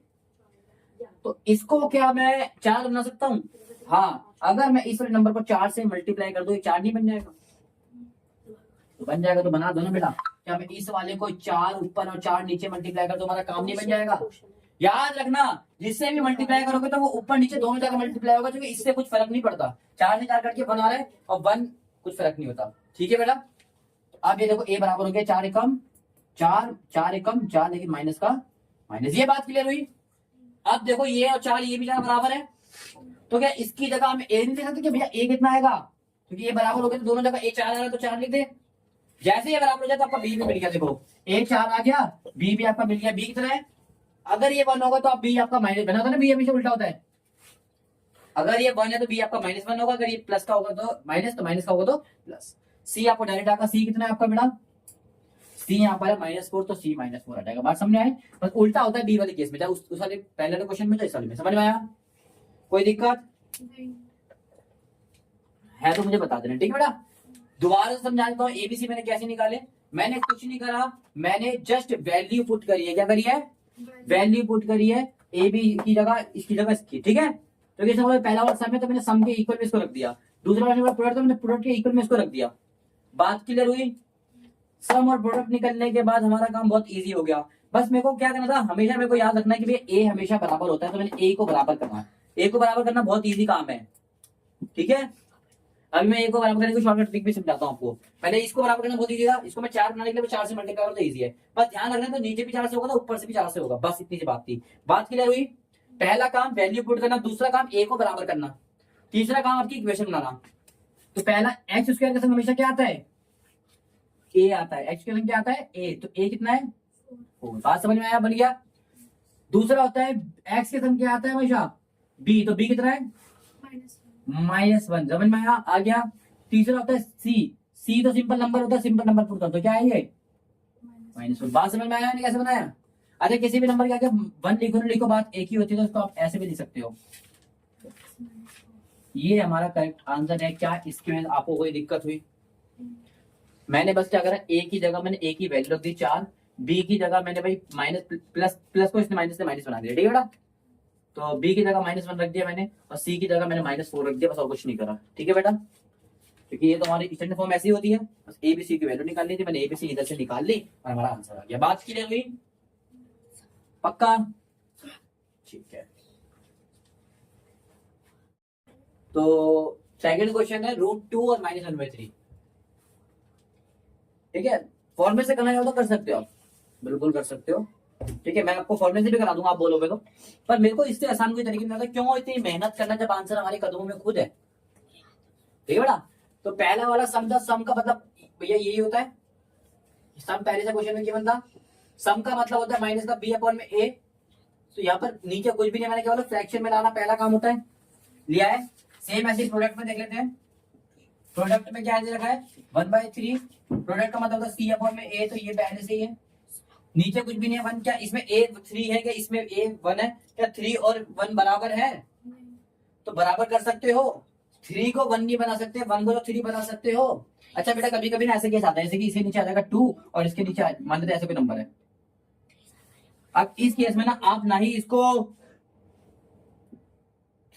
तो इसको क्या मैं 4 बना सकता हूँ, हाँ। अगर मैं इस वाले नंबर को 4 से मल्टीप्लाई कर दूं, 4 नहीं बन जाएगा, तो बन जाएगा तो बना दो ना बेटा। क्या मैं इस वाले को 4 ऊपर और 4 नीचे मल्टीप्लाई कर दूं, हमारा काम नहीं बन जाएगा। याद रखना जिससे भी मल्टीप्लाई करोगे तो वो ऊपर नीचे दोनों जगह मल्टीप्लाई होगा, क्योंकि इससे कुछ फर्क नहीं पड़ता। 4 से 4 करके बना रहे और 1 कुछ फर्क नहीं होता, ठीक है बेटा। अब ये देखो ए बराबर हो गया 4 एकम 4, 4 एकम 4, लेकिन माइनस का माइनस, ये बात क्लियर हुई। अब देखो ये और 4 ये भी 4 बराबर है, तो क्या इसकी जगह हम ए नहीं दे सकते कि भैया ए कितना आएगा, क्योंकि ये बराबर हो गया तो दोनों जगह ए 4 आ रहा है तो 4 लिख दे। जैसे ये बराबर हो जाए तो आपका बी भी मिल गया, देखो ए 4 आ गया, बी भी आपका मिल गया। बी कितना है, अगर ये 1 होगा तो आप बी आपका माइनस बना होता है ना, बी हमेशा उल्टा होता है। अगर ये 1 है तो बी आपका -1 होगा, अगर ये प्लस का होगा तो माइनस, तो माइनस का होगा तो प्लस। सी आपको डायरेक्ट आएगा, सी कितना है आपका बेटा, सी यहाँ पर है -4, तो सी -4 आ जाएगा। बात समझ में आई, बस उल्टा होता है बी वाले केस में, चाहे उस वाले पहले वाले क्वेश्चन में चाहे इस वाले में। समझ में आया, कोई दिक्कत है तो मुझे बता देना, ठीक है बेटा। दोबारा से समझा देता हूँ, एबीसी मैंने कैसे निकाले। मैंने कुछ नहीं करा, मैंने जस्ट वैल्यू पुट करी है। क्या करी है, वैल्यू पुट करी है, ए बी की जगह इसकी जगह इसकी, ठीक है। तो जैसे पहला वाला सम है तो मैंने सम के इक्वल में इसको रख दिया, दूसरा वाला प्रोडक्ट तो मैंने प्रोडक्ट के इक्वल में इसको रख दिया। बात क्लियर हुई, सम और प्रोडक्ट निकलने के बाद हमारा काम बहुत इजी हो गया। बस मेरे को क्या करना था, हमेशा मेरे को याद रखना है कि भाई ए हमेशा बराबर होता है, तो मैंने ए को बराबर करना। ए को बराबर करना बहुत इजी काम है, ठीक है। अभी मैं ए को बराबर करने की शॉर्टकट ट्रिक भी समझाता हूँ आपको। पहले इसको बराबर करना बहुत इजी था, इसको मैं 4 बनाने के लिए 4 से मल्टीप्लाई करना तो इजी है। बस ध्यान रखना, तो नीचे भी 4 से होगा तो ऊपर से भी 4 से होगा, बस इतनी सी बात थी। बात क्लियर हुई, पहला काम वैल्यू पुट करना, दूसरा काम ए को बराबर करना, तीसरा काम आपकी इक्वेशन बनाना। तो पहला एक्स स्क्वायर का संग हमेशा क्या आता है, ए आता है। एक्स का संग क्या आता है, ए, तो ए कितना है 4। बात समझ में आया, बन गया। दूसरा होता है एक्स के संग क्या आता है हमेशा, बी, तो बी कितना है -1। समझ में आया, आ गया। तीसरा होता है सी, सी तो सिंपल नंबर होता है, सिंपल नंबर पुट कर दो, क्या है ये -1। बात समझ में आया नहीं, कैसे बनाया। अरे किसी भी नंबर के आगे 1 लिखो ना लिखो, बात एक ही होती है, तो उसको आप ऐसे भी लिख सकते हो। ये हमारा करेक्ट आंसर है। क्या इसके में आपको कोई दिक्कत हुई, मैंने बस क्या करा, ए की जगह मैंने ए की वैल्यू रख दी 4, बी की जगह मैंने भाई माइनस प्लस, प्लस को इसने माइनस से माइनस बना दिया, ठीक है बेटा। तो बी की जगह -1 रख दिया मैंने, और सी की जगह मैंने -4 रख दिया, बस और कुछ नहीं करा, ठीक है बेटा। क्योंकि ये तो हमारी स्टैंडर्ड फॉर्म ऐसी होती है, बस ए बी सी की वैल्यू निकालनी थी, मैंने ए बी सी इधर से निकाल ली और हमारा आंसर आ गया। बात क्लियर हुई, पक्का, ठीक है। तो सेकंड क्वेश्चन है √2 और -1/3। ठीक है, फॉर्मूले से करना चाहो तो कर सकते हो आप, बिल्कुल कर सकते हो। ठीक है, मैं आपको फॉर्मूले से भी करा दूंगा आप बोलोगे तो, पर मेरे को इससे आसान कोई तरीके नहीं आता। क्यों इतनी मेहनत करना जब आंसर हमारे कदमों में खुद है। ठीक है बेटा, तो पहला वाला सम का मतलब भैया यही होता है। सम पहले से क्वेश्चन में गिवन था। सम का मतलब होता है माइनस का b/a। तो यहाँ पर नीचे कुछ भी नहीं, मैंने क्या बोला, फ्रैक्शन में लाना पहला काम होता है, लिया है। सेम ऐसे प्रोडक्ट में देख लेते हैं। प्रोडक्ट में क्या दे रखा है 1/3। प्रोडक्ट का मतलब होता है c/a, तो ये पहले से ही है। नीचे कुछ भी नहीं है, 1 क्या इसमें a 3 है, क्या इसमें a 1 है, क्या 3 और 1 बराबर है? तो बराबर कर सकते हो। 3 को 1 नहीं बना सकते, 1 को तो 3 बना सकते हो। अच्छा बेटा, कभी कभी ना ऐसे केस आता है, जैसे कि इसके नीचे आ जाएगा 2 और इसके नीचे मान लेते हैं ऐसे कोई नंबर है। अब इस केस में ना आप ना ही इसको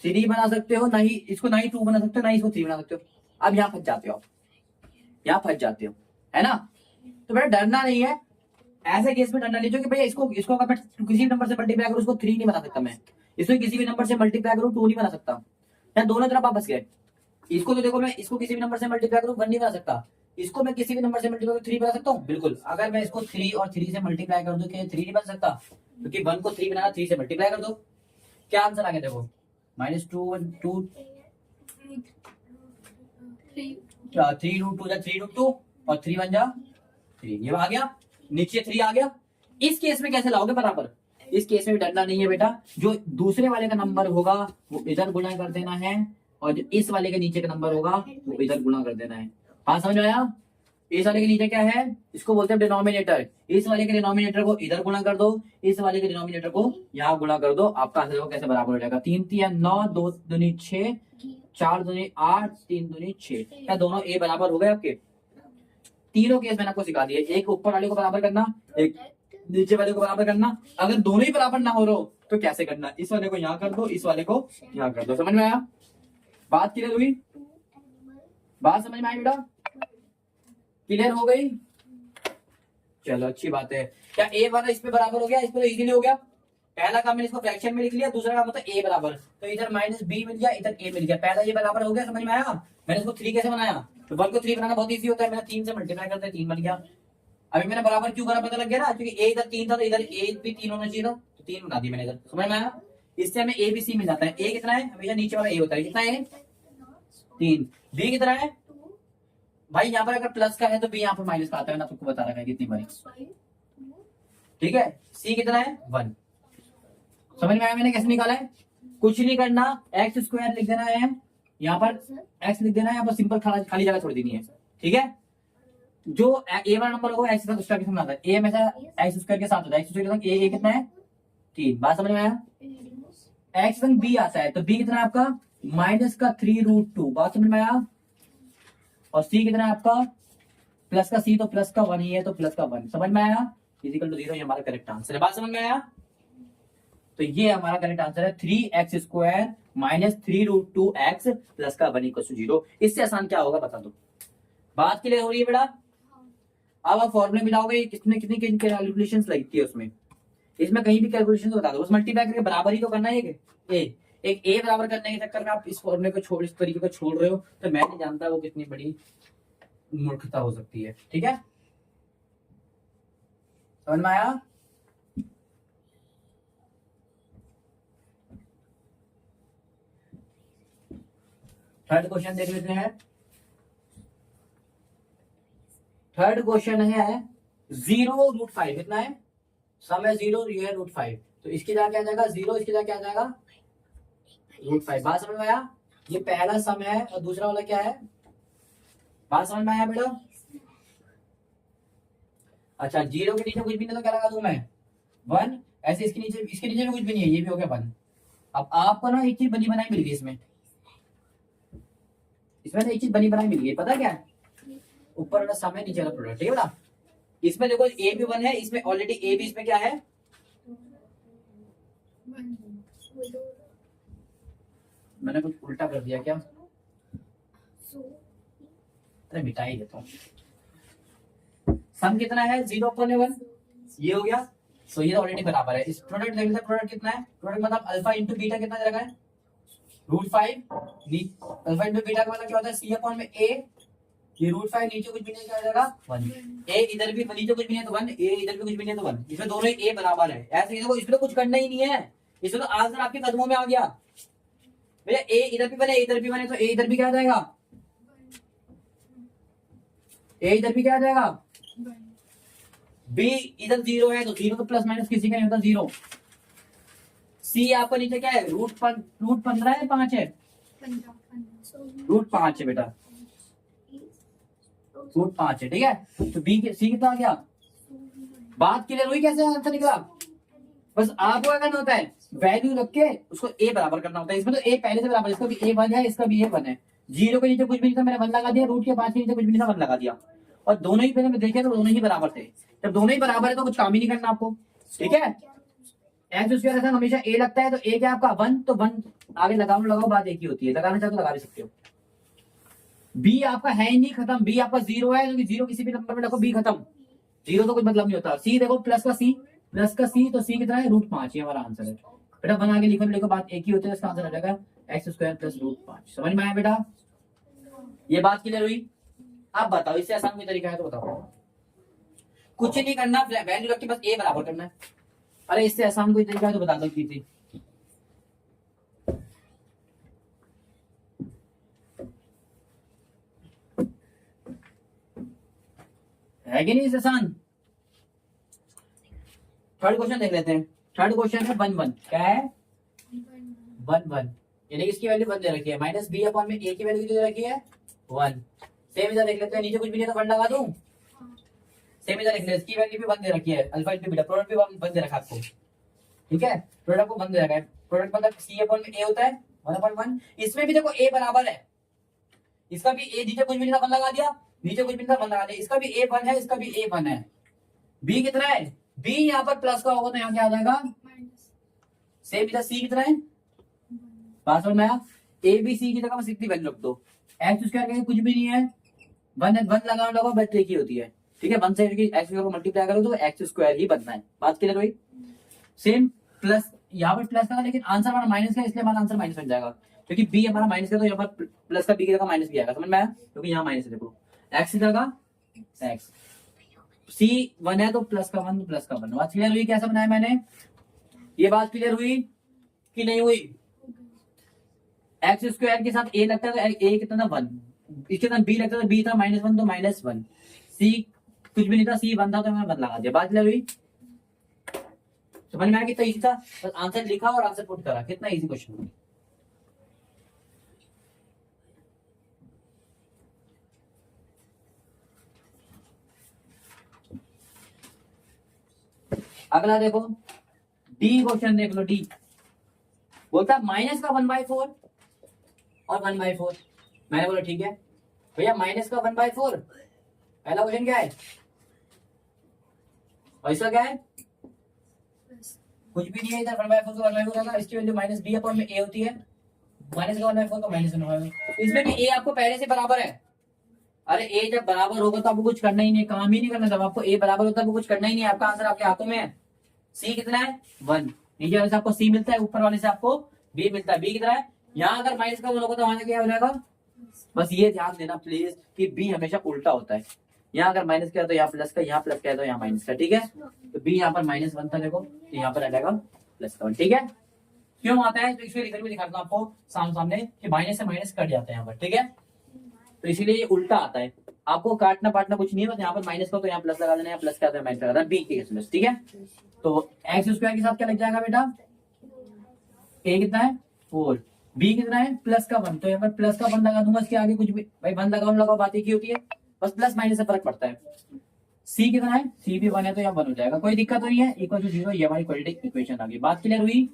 3 बना सकते हो, ना ही इसको, ना ही 2 बना सकते हो, ना ही इसको 3 बना सकते हो। अब यहाँ फंस जाते हो आप, यहाँ फंस जाते हो, है ना। तो बेटा डरना नहीं है, ऐसे केस में डरना नहीं जो कि भैया इसको अगर मैं किसी भी नंबर से मल्टीप्लाई करूं उसको 3 नहीं बना सकता मैं, इसको किसी भी नंबर से मल्टीप्लाई करूं 2 नहीं बना सकता। या दोनों तरफ आप बस गए। इसको तो देखो, मैं इसको किसी भी नंबर से मल्टीप्लाई करूं 1 नहीं बना सकता, इसको मैं किसी भी नंबर से मल्टीप्लाई करूं 3 बना सकता हूं, बिल्कुल। अगर मैं इसको 3 और 3 से मल्टीप्लाई कर दूं, क्या 3 नहीं बन सकता? क्योंकि 1 को 3 बनाना, 3 से मल्टीप्लाई कर दो। क्या आंसर आ गया देखो, -2 1 2 3√2 या 3√2 और 3 1 जा 3, ये आ गया, नीचे 3 आ गया। इस केस में कैसे लाओगे बराबर? इस केस में भी डरना नहीं है बेटा, जो दूसरे वाले का नंबर होगा वो इधर गुणा कर देना है, और जो इस वाले के नीचे का नंबर होगा वो इधर गुणा कर देना है। हाँ समझ में आया? इस वाले के नीचे क्या है, इसको बोलते हैं डिनोमिनेटर। इस वाले के डिनोमिनेटर को इधर गुणा कर दो, इस वाले के डिनोमिनेटर को यहाँ गुणा कर दो, आपका आंसर कैसे बराबर हो जाएगा। 3 3 9, 2 दूनी 6, 4 दूनी 8, 3 दूनी 6। क्या दोनों ए बराबर हो गए आपके? तीनों केस मैंने आपको सिखा दिए, एक ऊपर वाले को बराबर करना, एक नीचे वाले को बराबर करना। अगर दोनों ही बराबर ना हो रहे हो तो कैसे करना, इस वाले को यहाँ कर दो, इस वाले को यहाँ कर दो। समझ में आया? बात क्लियर हुई? बात समझ में आई बेटा? क्लियर हो गई? चलो अच्छी बात है। क्या a वाला इस पे बराबर हो गया? इस पे तो इजीली हो गया। पहला काम मैंने इसको फ्रैक्शन में लिख लिया, दूसरा काम होता है a बराबर, तो इधर -b मिल गया, इधर a मिल गया। पहला ये बराबर हो गया, समझ में आया? मैंने इसको 3 कैसे बनाया, तो 1 को 3 बनाना बहुत इजी होता है, मैंने 3 से मल्टीप्लाई करते 3 बन गया। अभी मैंने बराबर क्यों करा पता लग गया ना, क्योंकि a इधर 3 था तो इधर a भी 3 होना चाहिए था, तो 3 बना दी मैंने इधर। समझ में आया? इससे हमें a b c मिल जाता है। a कितना है, हमेशा नीचे वाला a होता है, कितना है 3। b कितना है भाई, यहाँ पर अगर प्लस का है तो b यहाँ पर माइनस का आता है ना, तुमको बता रखा है कितनी बारी। ठीक है, c कितना है 1। समझ में आया मैंने कैसे निकाला है? कुछ नहीं करना, x² लिख देना है, यहाँ पर x लिख देना है, यहाँ पर सिंपल खाली जगह छोड़ देनी है। ठीक है, जो a वाला नंबर होगा x उसका कितना आता है, a हमेशा x² के साथ होता है, x² के साथ a कितना है 3। बात समझ में आया? x संग b आता है, तो b कितना है आपका -3√2। बात समझ में आया? और c कितना है आपका प्लस का c, तो प्लस का 1 ही है, तो प्लस का 1। समझ में आया? इक्वल टू 0, ये हमारा करेक्ट आंसर है। बात समझ में आया? तो ये हमारा करेक्ट आंसर है 3x² -3√2x प्लस का 1 = 0। इससे आसान क्या होगा बता दो। बात क्लियर हो रही है बेटा? अब आप फॉर्मूले मिलाओगे, कितने कितनी कैलकुलेशन लगती है उसमें, इसमें कहीं भी कैलकुलेशन तो बता दो, बस मल्टीप्लाई करके बराबर ही तो करना है। एक a बराबर करने के चक्कर में आप इस फॉर्मूले को छोड़, इस तरीके को छोड़ रहे हो, तो मैं नहीं जानता वो कितनी बड़ी मूर्खता हो सकती है। ठीक है, समझ में आया? थर्ड क्वेश्चन देख लेते हैं। थर्ड क्वेश्चन है 0√5। कितना है? सम है 0, ये है √5, तो इसकी जगह क्या आ जाएगा 0, इसकी जगह क्या आ जाएगा √5। बात समझ में आया? ये पहला सम है और दूसरा वाला क्या है? बात समझ में आया बेटा? अच्छा, 0 के नीचे कुछ भी नहीं तो क्या लगा दूं मैं 1, ऐसे इसके नीचे भी कुछ भी नहीं है, ये भी हो गया 1। अब आपको ना एक चीज बनी बनाई मिल गई, इसमें ना एक चीज बनी बनाई मिल गई, पता क्या है? ऊपर वाला सम है, नीचे वाला प्रोडक्ट। ठीक है बेटा, इसमें देखो a भी 1 है, इसमें ऑलरेडी a भी, इसमें क्या है मैंने कुछ उल्टा कर दिया क्या? अरे मिटा ही देता हूँ। सम कितना है 0/1, ये हो गया, तो ये ऑलरेडी बराबर है। इस प्रोडक्ट देख लेते हैं, प्रोडक्ट कितना है? प्रोडक्ट मतलब अल्फा इंटू बीटा कितना दे रखा है √5 अल्फा इंटू बीटा का मतलब क्या होता है C अपॉन में A, ये √5 नीचे कुछ भी नहीं क्या आ जाएगा 1, A इधर भी नीचे कुछ भी नहीं है तो 1, A इधर भी कुछ भी नहीं है तो 1, इसमें दोनों ही A बराबर है। ऐसे ही देखो इसमें तो कुछ करना ही नहीं है, इसमें तो आंसर आपके कदमों में आ गया भैया। A इधर भी बने इधर भी बने तो A इधर भी क्या आ जाएगा, A इधर भी क्या आ जाएगा, B इधर 0 है तो 0 तो प्लस माइनस किसी का नहीं होता 0। C आपका नीचे क्या है √15 है 5 है, √5 है बेटा, √5 है ठीक है। तो B के C कितना आ गया, बात क्लियर हुई कैसे आंसर निकला। बस आपको क्या करना होता है, वैल्यू रख के उसको A बराबर करना होता है। इसमें तो A पहले से बराबर है, इसका भी A 1 है इसका भी A 1 है, 0 के नीचे कुछ भी नहीं था मैंने 1 लगा दिया, रूट के 5 के नीचे कुछ भी नहीं था 1 लगा दिया, और दोनों ही पहले देखे तो दोनों ही बराबर थे। जब दोनों ही बराबर है तो कुछ काम ही नहीं करना आपको, ठीक है। एक्स स्क्वायर ऐसा हमेशा A लगता है तो A क्या आपका 1, तो 1 आगे लगाओ बात एक ही होती है, लगाना चाहे तो लगा भी सकते हो। B आपका है ही नहीं खत्म, B आपका 0 है क्योंकि 0 किसी भी नंबर में रखो B खत्म, 0 तो कुछ मतलब नहीं होता। C देखो प्लस का C तो C कितना है √5, ये हमारा आंसर है बेटा। बना के लिखो बात एक ही होती है, इसका आंसर आ जाएगा x स्क्वायर प्लस √5। समझ में आया बेटा, ये बात क्लियर हुई। आप बताओ इससे आसान कोई तरीका है तो बताओ। कुछ नहीं करना, वैल्यू रख के बस A बराबर करना है। अरे इससे आसान कोई तरीका है तो बता दो कीर्ति। है कि नहीं इससे आसान। थर्ड क्वेश्चन देख लेते हैं। थर्ड क्वेश्चन है 1 1, क्या है 1 1, यानी कि इसकी वैल्यू 1 दे रखी है, माइनस B अपॉन में A की वैल्यू दे रखी है 1। सेम इधर देख लेते हैं, नीचे कुछ भी नहीं तो 1 लगा दूं। सेम इधर देख ले, इसकी वैल्यू भी 1 दे रखी है, अल्फा इंटू बीटा, प्रोडक्ट भी 1 दे रखा है आपको, ठीक है। प्रोडक्ट को 1 दे रखा है, प्रोडक्ट मतलब C अपॉन में A होता है 1/1। इसमें भी देखो A बराबर है, इसका भी A नीचे कुछ भी नहीं था 1 लगा दिया, नीचे कुछ भी नहीं था 1 लगा दिया, इसका भी A 1 है इसका भी A 1 है। B कितना है, B यहाँ पर प्लस का होगा तो यहाँ क्या आ जाएगा सेम इधर। C कितना है, बात समझ में आया। A B C की जगह बस इतनी वैल्यू रख दो, एक्स स्क्वायर का कुछ भी नहीं है, 1 लगाओ बस एक ही होती है, ठीक है। 1 से एक्स स्क्वायर को मल्टीप्लाई करो तो एक्स स्क्वायर ही बनना है, बात क्लियर हुई। सेम प्लस यहाँ पर प्लस का, लेकिन आंसर हमारा माइनस का इसलिए हमारा आंसर माइनस बन जाएगा, क्योंकि बी हमारा माइनस का तो यहाँ पर प्लस का बी की जगह माइनस भी आएगा, समझ में आया। क्योंकि यहाँ माइनस है, देखो एक्स की जगह एक्स, C 1 है तो प्लस का 1 प्लस का 1। बात क्लियर हुई कैसा बनाया मैंने, ये बात क्लियर हुई कि नहीं हुई। एक्स स्क्वायर के साथ A लगता है तो A कितना था 1, इसके साथ B लगता है तो B था -1 तो -1, C कुछ भी नहीं था C 1 था तो मैंने 1 लगा दिया। बात क्लियर हुई, समझ में आया कितना इजी था। बस आंसर लिखा और आंसर पुट करा, कितना इजी क्वेश्चन। अगला देखो डी क्वेश्चन देख लो। डी बोलता माइनस का 1/4 और 1/4। मैंने बोला ठीक है भैया, माइनस का 1/4 पहला क्वेश्चन क्या है, और इसका क्या है कुछ भी नहीं है, इधर 1/4 को 1/4 होगा, इसकी वैल्यू माइनस B अपॉन में A होती है, माइनस का 1/4 का माइनस 1/4। इसमें भी A आपको पहले से बराबर है। अरे A जब बराबर होगा तो आपको कुछ करना ही नहीं, काम ही नहीं करना। जब आपको A बराबर होता है आपको कुछ करना ही नहीं, आपका आंसर आपके हाथों में है। C कितना है 1, नीचे वाले से आपको C मिलता है, ऊपर वाले से आपको B मिलता है। B कितना है, यहाँ अगर माइनस का 1 होगा तो वहां क्या हो जाएगा। बस ये ध्यान देना प्लीज कि B हमेशा उल्टा होता है, यहाँ अगर माइनस किया तो यहाँ प्लस का, यहाँ प्लस किया तो यहाँ माइनस का, ठीक है। तो B यहाँ पर -1 था देखो, तो यहाँ पर आ जाएगा +1, ठीक है। क्यों आता है तो इसके रिजल्ट में दिखाता हूँ आपको सामने कि माइनस से माइनस कट जाता है यहाँ पर, ठीक है। तो इसीलिए ये उल्टा आता है, आपको काटना पाटना कुछ नहीं है, बस यहाँ पर माइनस का तो यहाँ प्लस लगा देना, यहाँ प्लस का तो माइनस लगा देना, B के केस में, ठीक है। तो एक्स स्क्वायर के साथ क्या लग जाएगा बेटा, A कितना है 4, B कितना है प्लस का 1, तो यहाँ पर प्लस का 1 लगा दूंगा, इसके आगे कुछ भी भाई 1 लगाओ बात एक ही होती है, बस प्लस माइनस से फर्क पड़ता है। C कितना है, C भी 1 है तो यहाँ 1 हो जाएगा, कोई दिक्कत नहीं है, इक्वल टू 0, ये हमारी क्वाड्रेटिक इक्वेशन आ गई। बात क्लियर हुई,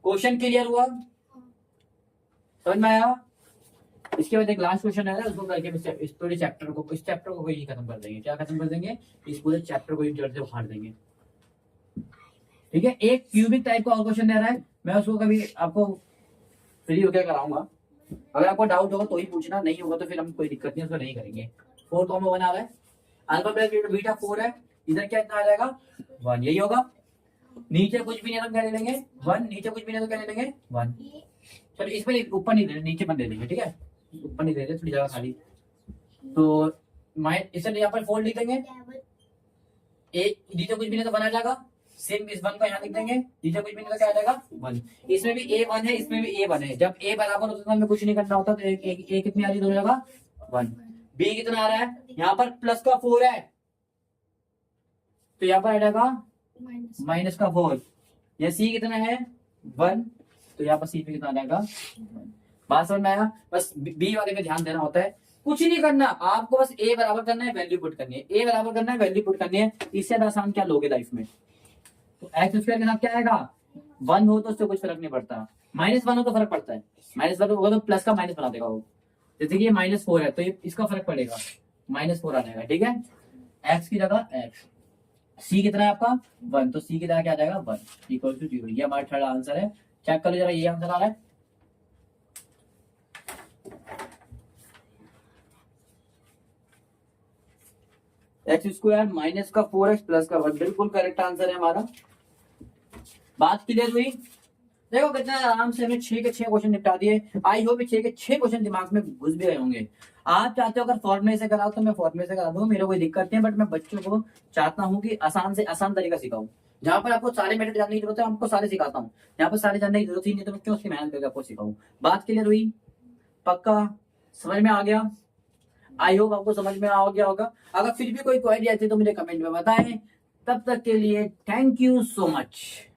क्वेश्चन क्लियर हुआ, समझ में आया। इसके बाद एक लास्ट क्वेश्चन है, उसको करके इस पूरे चैप्टर को कोई खत्म कर देंगे। क्या खत्म कर देंगे, इस पूरे चैप्टर को जड़ से उखाड़ देंगे, ठीक है। एक क्यूबिक टाइप का और क्वेश्चन दे रहा है, मैं उसको कभी आपको फ्री होकर कराऊंगा, अगर आपको डाउट होगा तो ही पूछना, नहीं होगा तो फिर हम कोई दिक्कत नहीं, उसको नहीं करेंगे। 4 कॉमा 1 आ रहा है, अल्फा प्लस बीटा 4 है, इधर क्या इतना आ जाएगा 1, यही होगा। नीचे कुछ भी नहीं है तो क्या ले लेंगे 1, नीचे कुछ भी नहीं है तो क्या ले लेंगे 1। चलो इसमें ऊपर नहीं दे रहे, नीचे पर दे देंगे, ठीक है, ऊपर नहीं दे रहे, थोड़ी जगह खाली। तो इसे यहाँ पर 4 लिख देंगे, ए नीचे कुछ भी नहीं तो 1 आ जाएगा, सेम इस 1 को यहाँ लिख देंगे, नीचे कुछ भी नहीं तो क्या आ जाएगा 1। इसमें भी ए 1 है, इसमें भी ए 1 है, जब ए बराबर होता है हमें कुछ नहीं करना होता, तो ए कितनी आ रही है दोनों जगह 1। बी कितना आ रहा है, यहाँ पर प्लस का 4 है, तो यहाँ पर आ जाएगा माइनस का 4। ये सी कितना है 1, तो यहाँ पर सी पे कितना आ जाएगा 1। बात समझ में आया। बस बी वाले पे ध्यान देना होता है, कुछ नहीं करना आपको, बस ए बराबर करना है, वैल्यू पुट करनी है, ए बराबर करना है, वैल्यू पुट करनी है। इससे ज्यादा आसान क्या लोगे लाइफ में। तो एक्स स्क्वायर के साथ क्या आएगा 1 हो तो उससे कुछ फर्क नहीं पड़ता, -1 हो तो फर्क पड़ता है, -1 होगा तो प्लस का माइनस बना देगा वो। जैसे कि ये -4 है तो ये इसका फर्क पड़ेगा, -4 आ जाएगा, ठीक है। एक्स की जगह एक्स, सी कितना है आपका 1, तो सी की जगह क्या आ जाएगा 1 इक्वल टू 0। ये हमारा थर्ड आंसर है। चेक कर लो जरा, ये आंसर आ रहा है। एक्स स्क्वायर माइनस का 4x प्लस का 1 बिल्कुल करेक्ट आंसर है हमारा। बात क्लियर हुई। देखो कितना आराम से हमने 6 के 6 क्वेश्चन निपटा दिए। आई होप 6 के 6 क्वेश्चन दिमाग में घुस भी गए होंगे। आप चाहते हो अगर फॉर्मूले से कराओ तो मैं फॉर्मूले से करा दूंगा, मेरे कोई दिक्कत नहीं है, बट मैं बच्चों को चाहता हूँ कि आसान से आसान तरीका सिखाऊं। जहां पर आपको सारे मेथड जानने की जरूरत है आपको सारे सिखाता हूँ, यहाँ पर सारे जानने की जरूरत ही नहीं तो मैं क्यों उसकी मेहनत करके आपको सिखाऊं। बात क्लियर हुई, पक्का समझ में आ गया। आई होप आपको समझ में आ गया होगा। अगर फिर भी कोई क्वेरी आती है तो मुझे कमेंट में बताएं। तब तक के लिए थैंक यू सो मच।